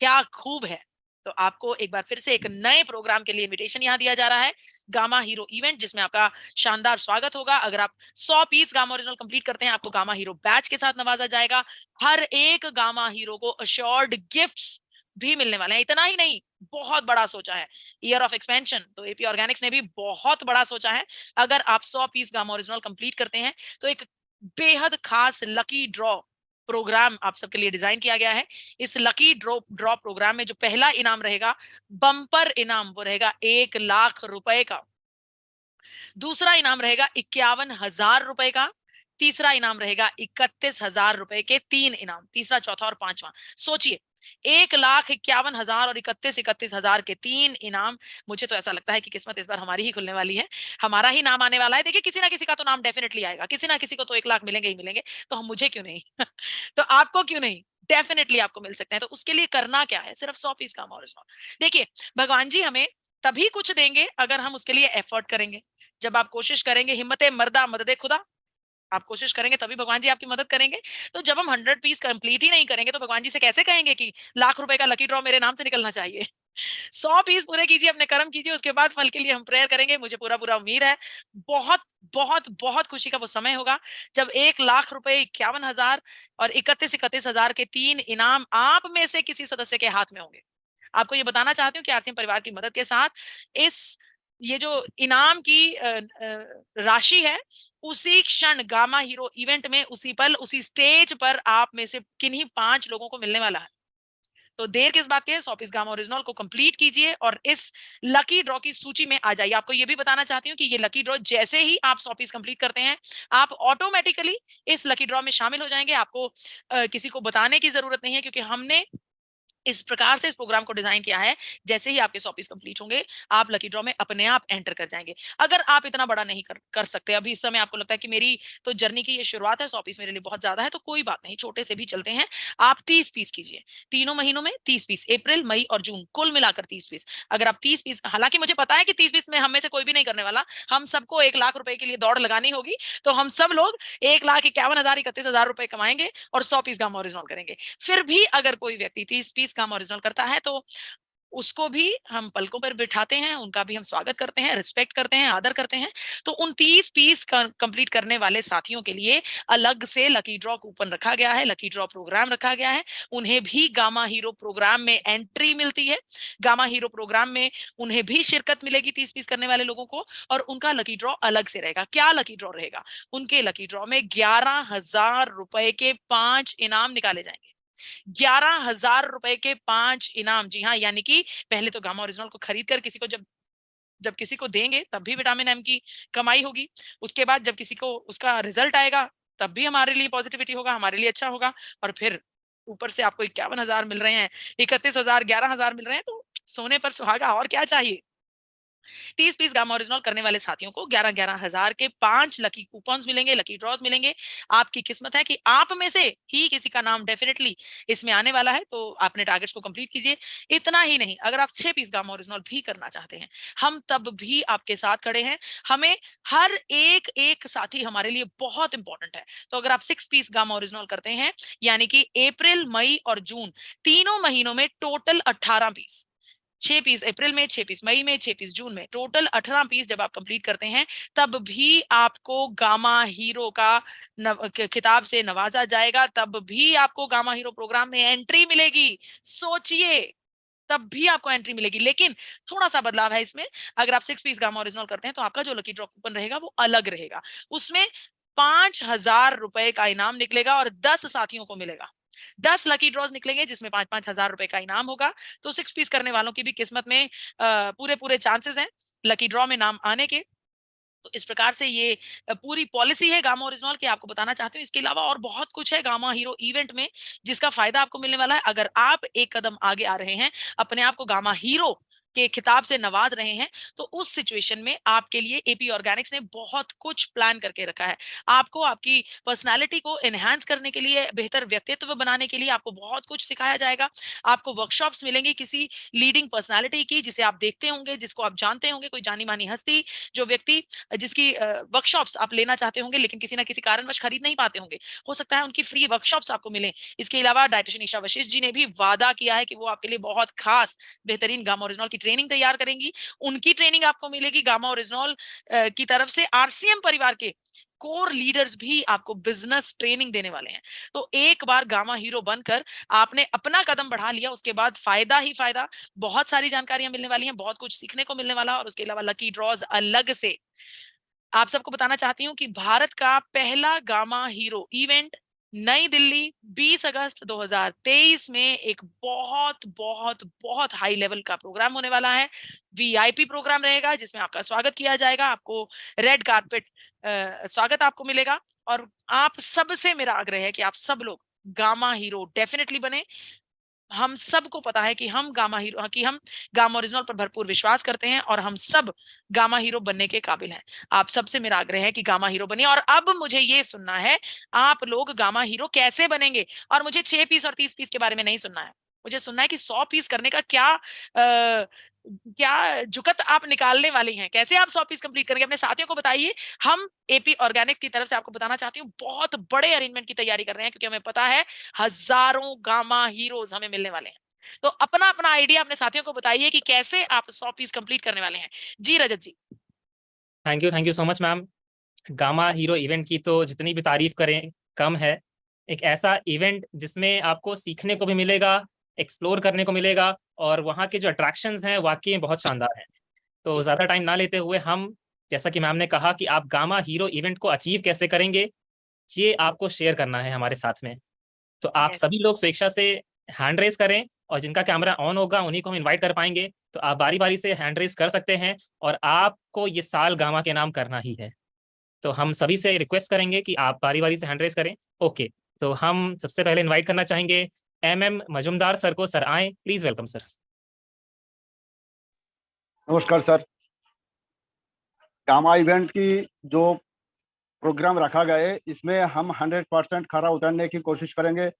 क्या खूब है। तो आपको एक बार फिर से एक नए प्रोग्राम के लिए इनविटेशन यहाँ दिया जा रहा है, गामा हीरो इवेंट, जिसमें आपका शानदार स्वागत होगा। अगर आप 100 पीस गामा ओरिजिनल कंप्लीट करते हैं, आपको गामा हीरो बैच के साथ नवाजा जाएगा। हर एक गामा हीरो को अश्योर्ड गिफ्ट्स भी मिलने वाले हैं। इतना ही नहीं, बहुत बड़ा सोचा है, ईयर ऑफ एक्सपेंशन, तो एपी ऑर्गेनिक्स ने भी बहुत बड़ा सोचा है। अगर आप 100 पीस गामा ओरिजिनल कंप्लीट करते हैं तो एक बेहद खास लकी ड्रॉ प्रोग्राम आप सबके लिए डिजाइन किया गया है। इस लकी ड्रॉ प्रोग्राम में जो पहला इनाम रहेगा, बम्पर इनाम, वो रहेगा 1 लाख रुपए का। दूसरा इनाम रहेगा 51,000 रुपए का। तीसरा इनाम रहेगा 31,000 रुपए के 3 इनाम, तीसरा, चौथा और पांचवा। सोचिए, 1,51,000 और 31,000 के 3 इनाम। मुझे तो ऐसा लगता है कि किस्मत इस बार हमारी ही खुलने वाली है, हमारा ही नाम आने वाला है। देखिए, किसी ना किसी का तो नाम डेफिनेटली आएगा, किसी ना किसी को तो 1 लाख मिलेंगे ही मिलेंगे, तो हम, मुझे क्यों नहीं तो आपको क्यों नहीं। डेफिनेटली आपको मिल सकते हैं। तो उसके लिए करना क्या है, सिर्फ 100 पीस गामा ओरिजिनल। देखिए, भगवान जी हमें तभी कुछ देंगे अगर हम उसके लिए एफर्ट करेंगे। जब आप कोशिश करेंगे, हिम्मते मर्दा मददे खुदा, आप कोशिश करेंगे तभी भगवान जी आपकी मदद करेंगे। तो जब हम 100 पीस कंप्लीट ही नहीं करेंगे तो भगवान जी से कैसे कहेंगे कि लाख रुपए का लकी ड्रॉ मेरे नाम से निकलना चाहिए। 100 पीस पूरे कीजिए, अपने कर्म कीजिए, उसके बाद फल के लिए हम प्रेयर करेंगे। मुझे पूरा उम्मीद है बहुत बहुत बहुत खुशी का वो समय होगा जब 1 लाख रुपए 51,000 और 31,000 के 3 इनाम आप में से किसी सदस्य के हाथ में होंगे। आपको ये बताना चाहती हूँ कि आरसीएम परिवार की मदद के साथ इस ये जो इनाम की राशि है, उसी क्षण गामा हीरो इवेंट में, उसी पल, उसी स्टेज पर आप में से किन्हीं 5 लोगों को मिलने वाला है। तो देर किस बात की है, 100 पीस गामा ओरिजिनल को कंप्लीट कीजिए और इस लकी ड्रॉ की सूची में आ जाइए। आपको ये भी बताना चाहती हूँ कि ये लकी ड्रॉ जैसे ही आप 100 पीस कंप्लीट करते हैं, आप ऑटोमेटिकली इस लकी ड्रॉ में शामिल हो जाएंगे। आपको किसी को बताने की जरूरत नहीं है, क्योंकि हमने इस प्रकार से इस प्रोग्राम को डिजाइन किया है, जैसे ही आपके 100 पीस कंप्लीट होंगे, आप लकी ड्रॉ में अपने आप एंटर कर जाएंगे। अगर आप इतना बड़ा नहीं कर सकते, अभी इस समय आपको लगता है कि मेरी तो जर्नी की ये शुरुआत है, 100 पीस मेरे लिए बहुत ज्यादा है, तो कोई बात नहीं, छोटे से भी चलते हैं। आप 30 पीस कीजिए, तीनों महीनों में 30 पीस, अप्रैल, मई और जून, कुल मिलाकर 30 पीस। अगर आप 30 पीस, हालांकि मुझे पता है कि 30 पीस में हम में से कोई भी नहीं करने वाला, हम सबको 1 लाख रुपए के लिए दौड़ लगानी होगी, तो हम सब लोग 1,51,000 31,000 रुपए कमाएंगे और 100 पीस गामा ओरिजिनल करेंगे। फिर भी अगर कोई व्यक्ति 30 पीस गामा ओरिजिनल करता है, तो उसको भी हम पलकों पर बिठाते हैं, उनका भी हम स्वागत करते हैं, रिस्पेक्ट करते हैं, आदर करते हैं। तो उन 30 पीस कंप्लीट करने वाले साथियों के लिए अलग से लकी ड्रॉ कूपन रखा गया है, लकी ड्रॉ प्रोग्राम रखा गया है। उन्हें भी गामा हीरो प्रोग्राम में एंट्री मिलती है। गामा हीरो प्रोग्राम में उन्हें भी शिरकत मिलेगी 30 पीस करने वाले लोगों को, और उनका लकी ड्रॉ अलग से रहेगा। क्या लकी ड्रॉ रहेगा? उनके लकी ड्रॉ में 11,000 रुपए के 5 इनाम निकाले जाएंगे। 11,000 रुपए के 5 इनाम, जी हाँ, यानी कि पहले तो गामा ओरिजिनल को खरीद कर किसी को जब जब किसी को देंगे, तब भी विटामिन एम की कमाई होगी। उसके बाद जब किसी को उसका रिजल्ट आएगा, तब भी हमारे लिए पॉजिटिविटी होगा, हमारे लिए अच्छा होगा। और फिर ऊपर से आपको 51,000 मिल रहे हैं, 31,000, 11,000 मिल रहे हैं, तो सोने पर सुहागा और क्या चाहिए। 30 पीस गामा ओरिजिनल करने वाले साथियों को 11,000 के 5 लकी कूपन्स मिलेंगे, लकी ड्रॉज मिलेंगे। आपकी किस्मत है कि आप में से ही किसी का नाम डेफिनेटली इसमें आने वाला है, तो आपने टारगेट्स को कंप्लीट कीजिए। इतना ही नहीं, अगर आप 6 पीस गामा ओरिजिनल भी करना चाहते हैं, हम तब भी आपके साथ खड़े हैं। हमें हर एक साथी हमारे लिए बहुत इंपॉर्टेंट है। तो अगर आप 6 पीस गामा ओरिजिनल करते हैं, यानी कि अप्रैल, मई और जून, तीनों महीनों में टोटल 18 पीस, 6 पीस अप्रैल में, 6 पीस मई में, 6 पीस जून में, टोटल 18 पीस जब आप कंप्लीट करते हैं, तब भी आपको गामा हीरो का खिताब से नवाजा जाएगा, तब भी आपको गामा हीरो प्रोग्राम में एंट्री मिलेगी। सोचिए, तब भी आपको एंट्री मिलेगी। लेकिन थोड़ा सा बदलाव है इसमें। अगर आप 6 पीस गामा ओरिजिनल करते हैं, तो आपका जो लकी ड्रॉ कूपन रहेगा वो अलग रहेगा। उसमें 5,000 रुपए का इनाम निकलेगा और 10 साथियों को मिलेगा। 10 लकी ड्रॉज निकलेंगे जिसमें 5-5 हजार रुपए का इनाम होगा। तो 6 पीस करने वालों की भी किस्मत में पूरे पूरे चांसेस हैं लकी ड्रॉ में नाम आने के। तो इस प्रकार से ये पूरी पॉलिसी है गामा ओरिजिनल की, आपको बताना चाहती हूँ। इसके अलावा और बहुत कुछ है गामा हीरो इवेंट में, जिसका फायदा आपको मिलने वाला है। अगर आप एक कदम आगे आ रहे हैं, अपने आप को गामा हीरो के खिताब से नवाज रहे हैं, तो उस सिचुएशन में आपके लिए एपी ऑर्गेनिक्स ने बहुत कुछ प्लान करके रखा है। आपको आपकी पर्सनालिटी को एनहांस करने के लिए, बेहतर व्यक्तित्व बनाने के लिए आपको बहुत कुछ सिखाया जाएगा। आपको वर्कशॉप्स मिलेंगी किसी लीडिंग पर्सनालिटी की, जिसे आप देखते होंगे, जिसको आप जानते होंगे, कोई जानी मानी हस्ती, जो व्यक्ति जिसकी वर्कशॉप्स आप लेना चाहते होंगे, लेकिन किसी ना किसी कारणवश खरीद नहीं पाते होंगे। हो सकता है उनकी फ्री वर्कशॉप्स आपको मिलें। इसके अलावा डायटिशियन ईशा वशिष्ठ जी ने भी वादा किया है कि वो आपके लिए बहुत खास बेहतरीन गामा ओरिजिनल की ट्रेनिंग तैयार करेंगी। उनकी ट्रेनिंग आपको मिलेगी गामा ओरिजिनल की तरफ से। आरसीएम परिवार के कोर लीडर्स भी आपको बिजनेस ट्रेनिंग देने वाले हैं। तो एक बार गामा हीरो बनकर आपने अपना कदम बढ़ा लिया, उसके बाद फायदा ही फायदा। बहुत सारी जानकारियां मिलने वाली हैं, बहुत कुछ सीखने को मिलने वाला है, और उसके अलावा लकी ड्रॉज अलग से। आप सबको बताना चाहती हूँ कि भारत का पहला गामा हीरो इवेंट नई दिल्ली 20 अगस्त 2023 में एक बहुत बहुत बहुत हाई लेवल का प्रोग्राम होने वाला है। वीआईपी प्रोग्राम रहेगा जिसमें आपका स्वागत किया जाएगा। आपको रेड कारपेट स्वागत आपको मिलेगा। और आप सबसे मेरा आग्रह है कि आप सब लोग गामा हीरो डेफिनेटली बने। हम सबको पता है कि हम गामा हीरो, कि हम गामा ओरिजिनल पर भरपूर विश्वास करते हैं और हम सब गामा हीरो बनने के काबिल हैं। आप सबसे मेरा आग्रह है कि गामा हीरो बनिए। और अब मुझे ये सुनना है, आप लोग गामा हीरो कैसे बनेंगे? और मुझे 6 पीस और 30 पीस के बारे में नहीं सुनना है। मुझे सुनना है कि 100 पीस करने का क्या जुगत आप निकालने वाली हैं? कैसे आप 100 पीस कंप्लीट करेंगे? अपने साथियों को बताइए। हम एपी ऑर्गेनिक्स की तरफ से आपको बताना चाहती हूँ, बहुत बड़े अरेंजमेंट की तैयारी कर रहे हैं, क्योंकि हमें पता है हज़ारों गामा हीरोज़ हमें मिलने वाले हैं। तो अपना-अपना आइडिया अपने साथियों को बताइए कि कैसे आप 100 पीस कंप्लीट करने वाले हैं। जी, Rajat ji. Thank you so much ma'am. Gamma hero event की तो जितनी भी तारीफ करें कम है। एक ऐसा इवेंट जिसमें आपको सीखने को भी मिलेगा, एक्सप्लोर करने को मिलेगा, और वहाँ के जो अट्रैक्शंस हैं वाकई में बहुत शानदार हैं। तो जी। ज़्यादा टाइम ना लेते हुए हम, जैसा कि मैम ने कहा कि आप गामा हीरो इवेंट को अचीव कैसे करेंगे, ये आपको शेयर करना है हमारे साथ में। तो आप यस। सभी लोग स्वेच्छा से हैंड रेस करें, और जिनका कैमरा ऑन होगा उन्हीं को हम इनवाइट कर पाएंगे। तो आप बारी बारी से हैंड रेस कर सकते हैं, और आपको ये साल गामा के नाम करना ही है। तो हम सभी से रिक्वेस्ट करेंगे कि आप बारी बारी से हैंड रेस करें। ओके, तो हम सबसे पहले इनवाइट करना चाहेंगे MM मजुमदार सर को। सर आए, प्लीज वेलकम सर। नमस्कार सर। गामा इवेंट की जो प्रोग्राम रखा गया है, इसमें हम 100% खरा उतरने की कोशिश करेंगे।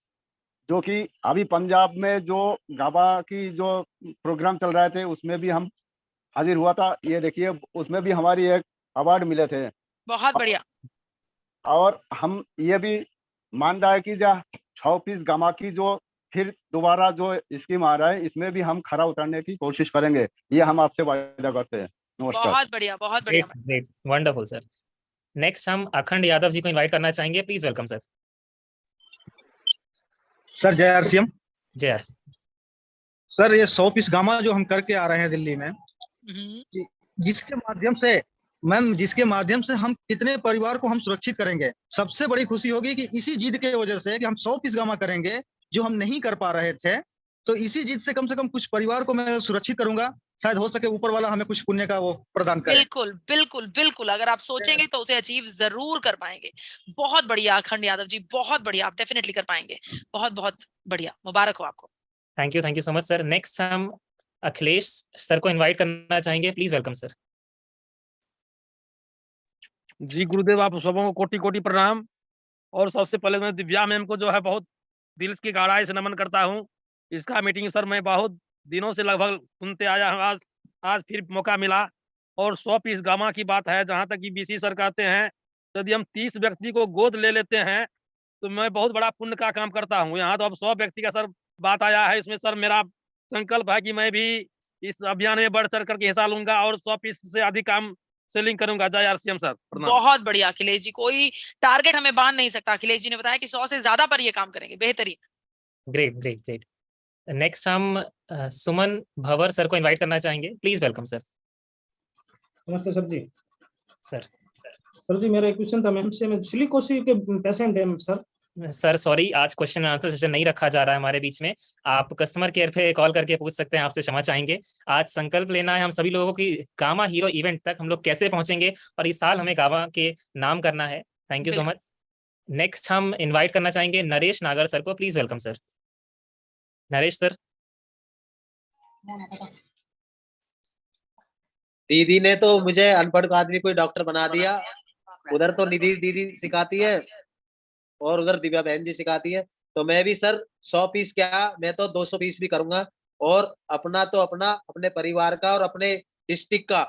जो कि अभी पंजाब में जो गामा की जो प्रोग्राम चल रहे थे, उसमें भी हम हाजिर हुआ था। ये देखिए, उसमें भी हमारी एक अवार्ड मिले थे। बहुत बढ़िया। और हम ये भी मान रहा है कि जो 6 पीस गामा की जो फिर दोबारा जो स्कीम आ रहा है, इसमें भी हम खरा उतरने की कोशिश करेंगे। ये हम आपसे वादा करते हैं। नमस्कार। बहुत बढ़िया, बहुत बढ़िया। Great great, wonderful sir. Next हम अखंड यादव जी को इनवाइट करना चाहेंगे, प्लीज वेलकम सर। सर जय आरसीएम। जय आर। सर ये 100 पीस गामा जो हम करके आ रहे हैं दिल्ली में, हम्म। जिसके माध्यम से मैम, जिसके माध्यम से हम कितने परिवार को हम सुरक्षित करेंगे। सबसे बड़ी खुशी होगी कि इसी जिद के वजह से कि हम 100 पीस गामा करेंगे जो हम नहीं कर पा रहे थे, तो इसी जिद से कम कुछ परिवार को मैं सुरक्षित करूंगा। शायद हो सके ऊपर वाला हमें कुछ पुण्य का वो प्रदान करे। बिल्कुल, बिल्कुल, बिल्कुल। अगर आप सोचेंगे तो उसे अचीव ज़रूर कर पाएँगे। बहुत बढ़िया अखंड यादव जी, बहुत बढ़िया, आप डेफिनिटली कर पाएँगे। बहुत-बहुत बढ़िया, मुबारक हो आपको। Thank you so much sir. Next हम अखिलेश सर को इनवाइट करना चाहेंगे, प्लीज वेलकम सर। जी गुरुदेव, आप सबों को कोटि कोटि प्रणाम। और सबसे पहले मैं दिव्या मैम को जो है बहुत दिल की गहराई से नमन करता हूँ। इसका मीटिंग सर मैं बहुत दिनों से लगभग सुनते आया हूँ, आज आज फिर मौका मिला। और 100 पीस गामा की बात है, जहाँ तक कि BC सर कहते हैं यदि हम 30 व्यक्ति को गोद ले लेते हैं तो मैं बहुत बड़ा पुण्य का काम करता हूँ। यहाँ तो अब 100 व्यक्ति का सर बात आया है, इसमें सर मेरा संकल्प है कि मैं भी इस अभियान में बढ़ चढ़ करके हिस्सा लूंगा और 100 पीस से अधिक काम सेलिंग करूंगा। जय आरसीएम सर, प्रणाम। बहुत बढ़िया अखिलेश जी, कोई टारगेट हमें बाँध नहीं सकता। अखिलेश जी ने बताया कि 100 से ज़्यादा पर ये काम करेंगे, बेहतरीन। Great great great. नेक्स्ट हम सुमन भवर सर को इनवाइट करना चाहेंगे, प्लीज वेलकम सर। नमस्ते सर जी। सर सर जी, मेरा एक क्वेश्चन था मैम से। मैं सिलिकोसिस के पेशेंट है सर। सर सॉरी, आज क्वेश्चन आंसर सेशन नहीं रखा जा रहा है हमारे बीच में। आप कस्टमर केयर पे कॉल करके पूछ सकते हैं, आपसे क्षमा चाहेंगे। आज संकल्प लेना है हम सभी लोगों की, गामा हीरो इवेंट तक हम लोग कैसे पहुंचेंगे, और इस साल हमें गामा के नाम करना है। Thank you so much. Next हम इनवाइट करना चाहेंगे नरेश नागर सर को, please welcome sir. Naresh sir. दीदी ने तो मुझे अनपढ़ आदमी कोई डॉक्टर बना दिया। उधर तो निधि दीदी सिखाती है और उधर दिव्या बहन जी सिखाती है। तो मैं भी सर 100 पीस क्या, मैं तो 200 पीस भी करूंगा। और अपना तो अपना, अपने परिवार का और अपने डिस्ट्रिक्ट का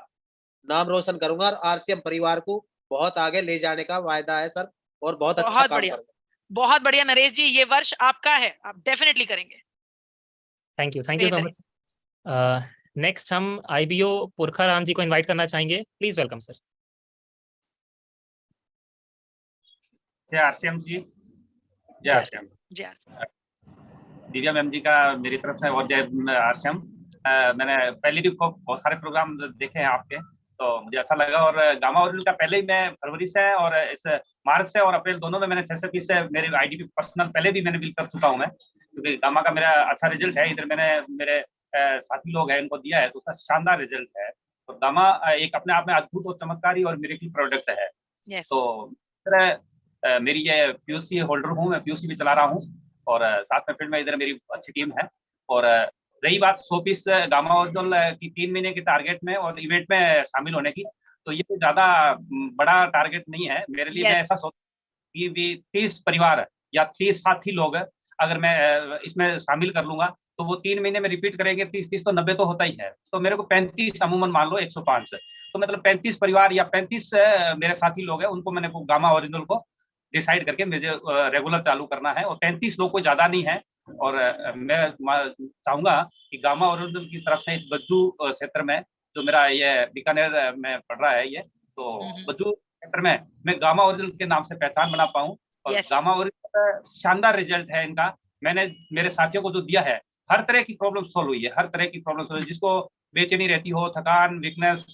नाम रोशन करूंगा, और आरसीएम परिवार को बहुत आगे ले जाने का वायदा है सर। और बहुत अच्छा काम करूंगा। बहुत बढ़िया नरेश जी, ये वर्ष आपका है, आप डेफिनेटली करेंगे। Thank you so much. Next हम IBO पुरखा राम जी को इनवाइट करना चाहेंगे, प्लीज वेलकम सर। जय आरसीएम जी। जय आरसीएम। जय आरसीएम। दिव्या मैम जी का मेरी तरफ से और जय आरसीएम। मैंने पहले भी बहुत सारे प्रोग्राम देखे हैं आपके, तो मुझे अच्छा लगा। और गामा ओरिजिनल का पहले ही मैं फरवरी से और इस मार्च से और अप्रैल दोनों में मैंने 600 पीस से मेरे IDP पर्सनल पहले भी मैंने बिल कर चुका हूँ मैं, क्योंकि गामा का मेरा अच्छा रिजल्ट है। इधर मैंने मेरे साथी लोग हैं उनको दिया है, तो उसका शानदार रिजल्ट है। तो गामा एक अपने आप में अद्भुत और चमत्कारी और मिरेकल प्रोडक्ट है। तो मेरी ये POC होल्डर हूँ, मैं POC भी चला रहा हूँ, और साथ में फिर में इधर मेरी अच्छी टीम है। और रही बात 100 पीस गामा ओरिजिनल की 3 महीने के टारगेट में और इवेंट में शामिल होने की, तो ये कोई ज्यादा बड़ा टारगेट नहीं है मेरे लिए। मैं ऐसा सोचता हूं कि भी 30 परिवार या 30 साथी लोग अगर मैं इसमें शामिल कर लूंगा तो वो 3 महीने में रिपीट करेंगे, 30 तो 90 तो होता ही है। तो मेरे को 35 अमूमन मान लो 105, तो मतलब 35 परिवार या 35 मेरे साथी लोग हैं, उनको मैंने गामा ओरिजिनल को डिसाइड करके मुझे रेगुलर चालू करना है, और 35 लोग कोई ज्यादा नहीं है। और मैं चाहूंगा कि गामा ओरिजिनल की तरफ से बज्जू क्षेत्र में, जो मेरा ये बीकानेर में पड़ रहा है ये, तो बज्जू क्षेत्र में मैं गामा ओरिजिनल के नाम से पहचान बना पाऊं। और गामा ओरिजिनल शानदार रिजल्ट है इनका, मैंने मेरे साथियों को जो दिया है, हर तरह की प्रॉब्लम सॉल्व हुई है, हर तरह की प्रॉब्लम सॉल्व, जिसको बेचैनी रहती हो, थकान, वीकनेस,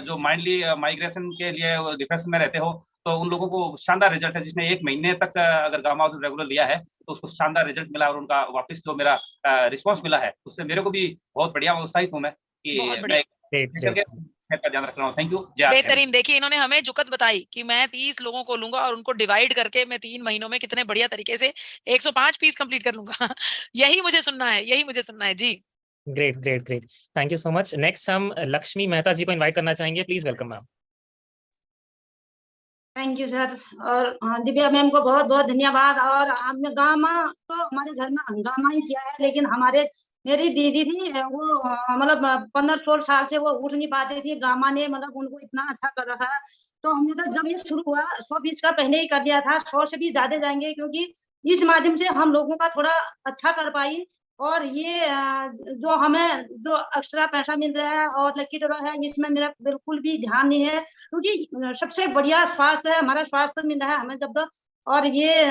जो माइंडली माइग्रेशन के लिए डिप्रेशन में रहते हो, तो उन लोगों को शानदार रिजल्ट है। जिसने 1 महीने तक अगर गामा ओरिजिनल रेगुलर लिया है तो उसको शानदार रिजल्ट मिला, और उनका वापस जो मेरा रिस्पॉन्स मिला है उससे मेरे को भी बहुत बढ़िया, उत्साहित हूँ मैं कि मैं का ध्यान रख रहा हूँ। Thank you. बेहतरीन। देखिए इन्होंने हमें जुकत बताई कि मैं 30 लोगों को लूंगा और उनको डिवाइड करके मैं 3 महीनों में कितने बढ़िया तरीके से 105 पीस कंप्लीट कर लूंगा। यही मुझे सुनना है, यही मुझे सुनना है जी। Great great great, thank you so much. Next हम लक्ष्मी मेहता जी को इनवाइट करना चाहेंगे, please welcome ma'am. Thank you sir, और दिव्या मैम को बहुत बहुत धन्यवाद। और हमने गामा तो हमारे घर में हंगामा ही किया है, लेकिन मेरी दीदी थी वो मतलब 15-16 साल से वो उठ नहीं पाती थी, गामा ने मतलब उनको इतना अच्छा कर रखा है। तो हमने तो जब ये शुरू हुआ 100 पीस का पहले ही कर दिया था, 100 से भी ज्यादा जाएंगे, क्योंकि इस माध्यम से हम लोगों का थोड़ा अच्छा कर पाई। और ये जो हमें जो एक्स्ट्रा पैसा मिल रहा है और लकी ड्रॉ है, इसमें मेरा बिल्कुल भी ध्यान नहीं है, क्योंकि सबसे बढ़िया स्वास्थ्य है, हमारा स्वास्थ्य मिल रहा है हमें जब तक। और ये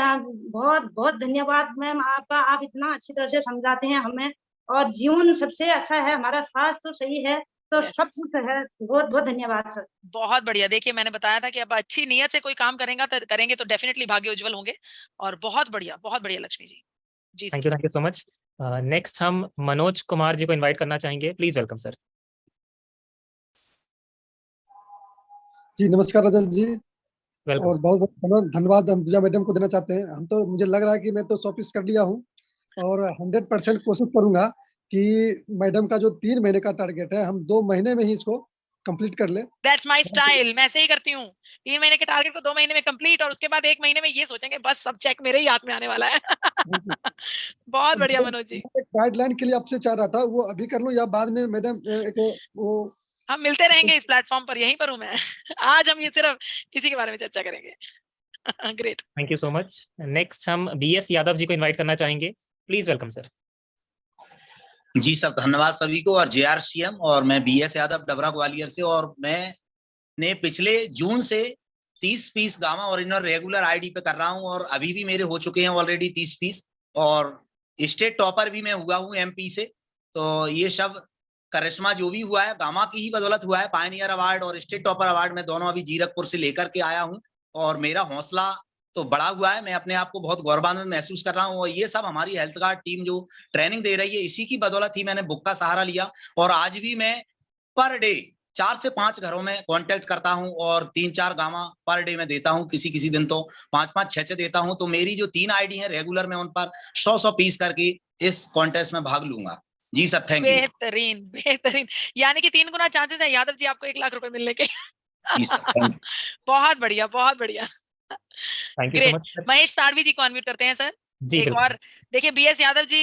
बहुत बहुत धन्यवाद मैम आपका, आप इतना अच्छी तरह से समझाते हैं हमें, और जीवन सबसे अच्छा है, हमारा स्वास्थ्य तो सही है तो सब कुछ है। बहुत बहुत धन्यवाद सर। बहुत बढ़िया। देखिए मैंने बताया था कि अब अच्छी नीयत से कोई काम करेंगे तो डेफिनेटली भाग्य उज्जवल होंगे। और बहुत बढ़िया लक्ष्मी जी। जी thank you so much. Next हम मनोज कुमार जी को इनवाइट करना चाहेंगे, प्लीज वेलकम सर। जी नमस्कार रजत जी, वेलकम। और बहुत बहुत धन्यवाद हम पूजा मैडम को देना चाहते हैं। हम तो मुझे लग रहा है कि मैं तो 100 पीस कर लिया हूँ, और 100% कोशिश करूंगा कि मैडम का जो 3 महीने का टारगेट है हम 2 महीने में ही इसको कंप्लीट कर ले। That's my style, मैं ऐसे ही करती हूँ। 3 महीने के टारगेट को 2 महीने में कंप्लीट, और उसके बाद 1 महीने में ये सोचेंगे बस सब चेक मेरे ही हाथ में आने वाला है। बहुत बढ़िया मनोज जी। गाइडलाइन के लिए आपसे चाह रहा था, वो अभी कर लूं या बाद में मैडम वो हम मिलते रहेंगे इस प्लेटफॉर्म पर, यहीं पर हूँ मैं। आज हम ये सिर्फ इसी के बारे में चर्चा करेंगे। Great, thank you so much. Next हम BS यादव जी को इनवाइट करना चाहेंगे, प्लीज वेलकम सर। जी सर, धन्यवाद सभी को। और JRCM, और मैं BS यादव डबरा ग्वालियर से, और मैंने पिछले जून से 30 piece Gama original regular ID पे कर रहा हूं, और अभी भी मेरे हो चुके हैं ऑलरेडी 30 पीस, और स्टेट टॉपर भी मैं हुआ हूं MP से। तो ये सब करिश्मा जो भी हुआ है गामा की ही बदौलत हुआ है। पायनियर अवार्ड और स्टेट टॉपर अवार्ड में दोनों अभी जीरकपुर से लेकर के आया हूँ, और मेरा हौसला तो बड़ा हुआ है। मैं अपने आप को बहुत गौरवान्वित महसूस कर रहा हूँ, और ये सब हमारी हेल्थ कार्ड टीम जो ट्रेनिंग दे रही है, इसी की बदौलत ही मैंने बुक का सहारा लिया। और आज भी मैं पर डे 4 से 5 घरों में कांटेक्ट करता हूं, और 3-4 गामा पर डे में देता हूं, किसी किसी दिन तो 5-5, 6 देता हूं। तो मेरी जो 3 आईडी है रेगुलर में, उन पर 100 पीस करके इस कॉन्टेस्ट में भाग लूंगा। जी सर, थैंक यू। बेहतरीन। यानी कि 3 गुना चांसेस है यादव जी आपको 1 लाख रुपए मिलने के। बहुत बढ़िया, बहुत बढ़िया। Thank you so much. Mahesh Tadvi ji को अनम्यूट करते हैं सर। जी एक और देखिए, BS यादव जी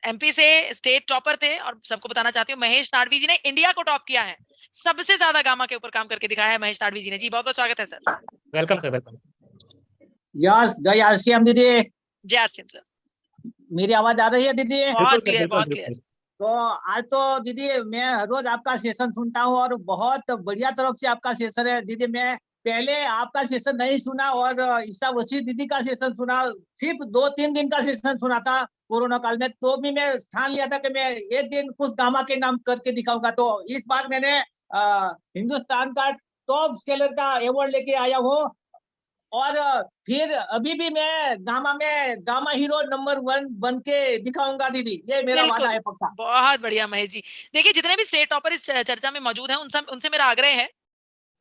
MP से स्टेट टॉपर थे, और सबको बताना चाहती हूँ महेश ताड़वी जी ने इंडिया को टॉप किया है, सबसे ज्यादा गामा के ऊपर काम करके दिखाया है महेश ताड़वी जी ने। जी बहुत बहुत स्वागत है sir. Welcome sir, welcome. Yes, जय RCM दीदी। जय RCM सर। मेरी आवाज आ रही है दीदी? बहुत क्लियर, बहुत क्लियर। तो आज तो दीदी मैं रोज आपका सेशन सुनता हूँ, और बहुत बढ़िया तरफ से आपका सेशन है दीदी। मैं पहले आपका सेशन नहीं सुना, और ईसा वसी दीदी का सेशन सुना, सिर्फ 2-3 दिन का सेशन सुना था कोरोना काल में। तो भी मैं ठान लिया था कि मैं एक दिन कुछ गामा के नाम करके दिखाऊंगा। तो इस बार मैंने हिंदुस्तान का टॉप सेलर का अवार्ड लेके आया हूँ, और फिर अभी भी मैं गामा हीरो नंबर 1 बन के दिखाऊंगा दीदी, ये मेरा वादा है पक्का। बहुत बढ़िया महेश जी। देखिए जितने भी स्टेट टॉपर इस चर्चा में मौजूद हैं, उनसे मेरा आग्रह है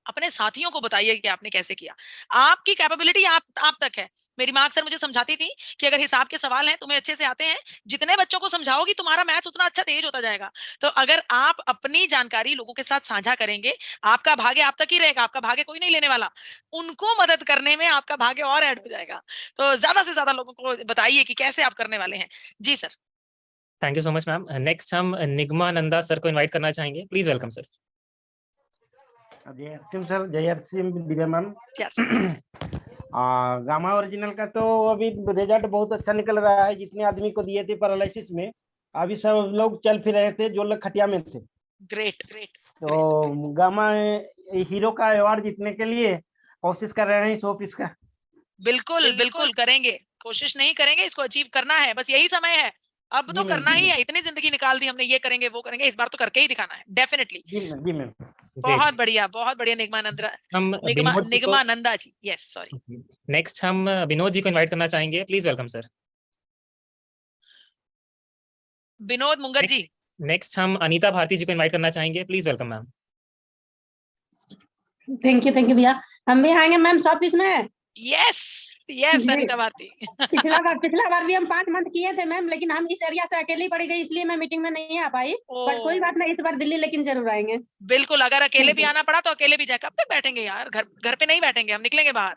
अपने साथियों को बताइए कि आपने कैसे किया। आपकी कैपेबिलिटी आप तक है, मेरी माँ अक्सर मुझे समझाती थी कि अगर हिसाब के सवाल हैं तुम्हें अच्छे से आते हैं, जितने बच्चों को समझाओगी तुम्हारा मैथ्स उतना अच्छा तेज होता जाएगा। तो अगर आप अपनी जानकारी लोगों के साथ साझा करेंगे, आपका भाग्य आप तक ही रहेगा, आपका भाग्य कोई नहीं लेने वाला। उनको मदद करने में आपका भाग्य और ऐड हो जाएगा। तो ज्यादा से ज्यादा लोगों को बताइए कि कैसे आप करने वाले हैं। जी sir. Thank you so much ma'am. Next हम निगमा नंदा सर को इनवाइट करना चाहेंगे। Please welcome sir. जय सर, जय Divya ma'am. Yes. Gamma original का तो अभी रिजल्ट बहुत अच्छा निकल रहा है। जितने आदमी को दिए थे पैरालिसिस में, अभी सब लोग चल फिर रहे थे जो लोग खटिया में थे। ग्रेट। तो गामा हीरो का अवार्ड जीतने के लिए कोशिश कर रहे हैं 100 पीस का। बिल्कुल करेंगे, कोशिश नहीं करेंगे, इसको अचीव करना है, बस यही समय है। अब तो करना ही है, इतनी जिंदगी निकाल दी हमने, ये करेंगे वो करेंगे, इस बार तो करके ही दिखाना है डेफिनेटली। जी मैम। बहुत बढ़िया Nigama Nanda ji. Yes sorry. Next हम विनोद जी को इनवाइट करना चाहेंगे। Please welcome sir. Vinod Mungar ji. Next हम अनीता भारती जी को इनवाइट करना चाहेंगे। Please welcome ma'am. Thank you भैया। हम भी आएंगे मैम 100 पीस में। यस अनीता भारती। पिछला बार भी हम 5 मंथ किए थे मैम, लेकिन हम इस एरिया से अकेली पड़ गई, इसलिए मैं मीटिंग में नहीं आ पाई। बट कोई बात नहीं, इस बार दिल्ली लेकिन जरूर आएंगे। बिल्कुल, अगर अकेले भी आना पड़ा तो अकेले भी जाए। कब तक बैठेंगे यार, घर पे नहीं बैठेंगे, हम निकलेंगे बाहर,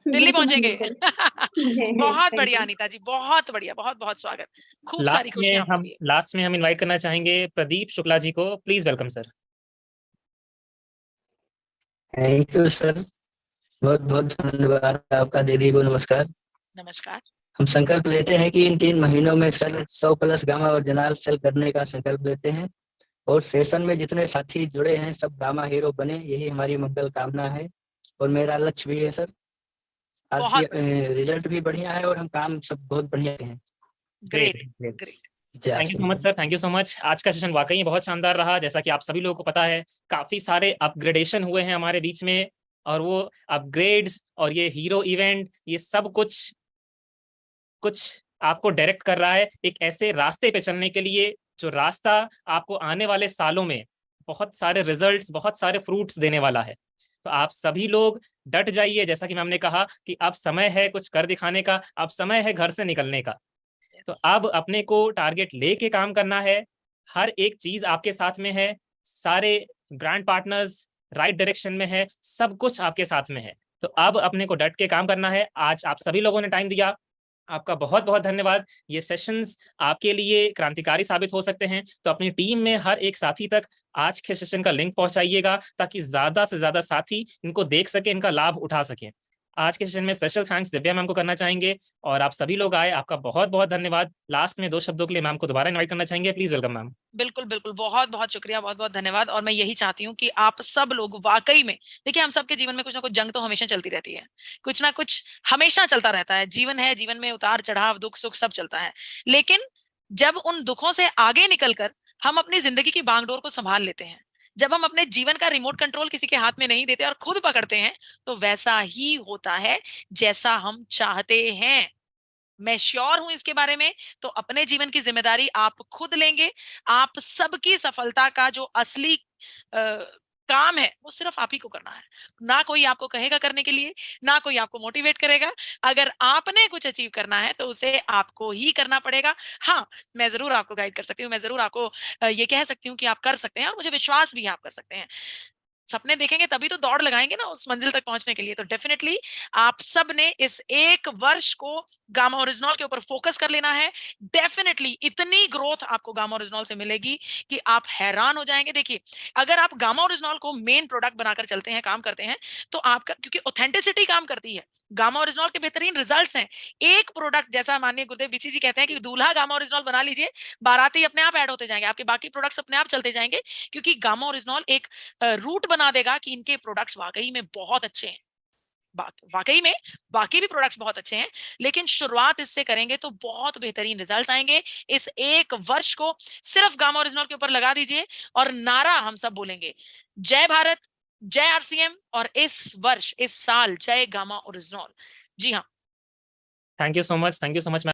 दिल्ली पहुंचेंगे। बहुत बढ़िया अनीता जी, बहुत बढ़िया, बहुत स्वागत। खूब सारी खुशियां। लास्ट में हम इनवाइट करना चाहेंगे प्रदीप शुक्ला जी को। Please welcome sir. Thank you sir, बहुत धन्यवाद आपका। दीदी को नमस्कार। हम संकल्प लेते हैं कि इन 3 महीनों में सर 100+ गामा ओरिजिनल सेल करने का संकल्प लेते हैं, और सेशन में जितने साथी जुड़े हैं सब गामा हीरो बने, यही हमारी मंगल कामना है और मेरा लक्ष्य भी है सर। आज रिजल्ट भी बढ़िया है और हम काम सब बहुत बढ़िया हैं। Great. Thank you so much sir, thank you so much. आज का सेशन वाकई बहुत शानदार रहा। जैसा कि आप सभी लोगों को पता है, काफी सारे अपग्रेडेशन हुए हैं हमारे बीच में, और वो अपग्रेड्स और ये हीरो इवेंट, ये सब कुछ आपको डायरेक्ट कर रहा है एक ऐसे रास्ते पे चलने के लिए जो रास्ता आपको आने वाले सालों में बहुत सारे रिजल्ट्स, बहुत सारे फ्रूट्स देने वाला है। तो आप सभी लोग डट जाइए। जैसा कि मैम ने कहा कि अब समय है कुछ कर दिखाने का, अब समय है घर से निकलने का। तो अब अपने को टारगेट लेके काम करना है। हर एक चीज आपके साथ में है, सारे ब्रांड पार्टनर्स राइट डायरेक्शन में है, सब कुछ आपके साथ में है। तो अब अपने को डट के काम करना है। आज आप सभी लोगों ने टाइम दिया, आपका बहुत बहुत धन्यवाद। ये सेशंस आपके लिए क्रांतिकारी साबित हो सकते हैं। तो अपनी टीम में हर एक साथी तक आज के सेशन का लिंक पहुंचाइएगा, ताकि ज्यादा से ज्यादा साथी इनको देख सके, इनका लाभ उठा सके। आज के सेशन में स्पेशल थैंक्स दिव्या मैम को करना चाहेंगे, और आप सभी लोग आए, आपका बहुत बहुत धन्यवाद। लास्ट में 2 शब्दों के लिए मैम को दोबारा इनवाइट करना चाहेंगे। Please welcome ma'am. बिल्कुल बहुत शुक्रिया, बहुत धन्यवाद। और मैं यही चाहती हूँ कि आप सब लोग वाकई में देखिए, हम सबके जीवन में कुछ ना कुछ जंग तो हमेशा चलती रहती है, कुछ ना कुछ हमेशा चलता रहता है। जीवन है, जीवन में उतार चढ़ाव, दुख सुख सब चलता है। लेकिन जब उन दुखों से आगे निकलकर हम अपनी जिंदगी की बागडोर को संभाल लेते हैं, जब हम अपने जीवन का रिमोट कंट्रोल किसी के हाथ में नहीं देते और खुद पकड़ते हैं, तो वैसा ही होता है जैसा हम चाहते हैं। मैं श्योर हूं इसके बारे में। तो अपने जीवन की जिम्मेदारी आप खुद लेंगे। आप सबकी सफलता का जो असली काम है वो सिर्फ आप ही को करना है। ना कोई आपको कहेगा करने के लिए, ना कोई आपको मोटिवेट करेगा। अगर आपने कुछ अचीव करना है तो उसे आपको ही करना पड़ेगा। हाँ, मैं जरूर आपको गाइड कर सकती हूँ, मैं जरूर आपको ये कह सकती हूँ कि आप कर सकते हैं, और मुझे विश्वास भी है आप कर सकते हैं। सपने देखेंगे तभी तो दौड़ लगाएंगे ना उस मंजिल तक पहुंचने के लिए। तो डेफिनेटली आप सब ने इस 1 वर्ष को गामा ओरिजिनल के ऊपर फोकस कर लेना है। डेफिनेटली इतनी ग्रोथ आपको गामा ओरिजिनल से मिलेगी कि आप हैरान हो जाएंगे। देखिए, अगर आप गामा ओरिजिनल को मेन प्रोडक्ट बनाकर चलते हैं, काम करते हैं, तो आपका, क्योंकि ऑथेंटिसिटी काम करती है, गामा ओरिजिनल के बेहतरीन रिजल्ट्स हैं। एक प्रोडक्ट, जैसा माननीय गुरुदेव बीसी जी कहते हैं कि दूल्हा गामा ओरिजिनल बना लीजिए, बाराती अपने आप ऐड होते जाएंगे, आपके बाकी प्रोडक्ट्स अपने आप चलते जाएंगे, क्योंकि गामा ओरिजिनल एक रूट बना देगा कि इनके प्रोडक्ट्स वाकई में बहुत अच्छे हैं। वाकई में बाकी भी प्रोडक्ट्स बहुत अच्छे हैं, लेकिन शुरुआत इससे करेंगे तो बहुत बेहतरीन रिजल्ट्स आएंगे। इस 1 वर्ष को सिर्फ गामा ओरिजिनल के ऊपर लगा दीजिए, और नारा हम सब बोलेंगे, जय भारत, जय आरसीएम, और इस वर्ष, इस साल, जय गामा ओरिजिनल। जी हाँ, thank you so much ma'am.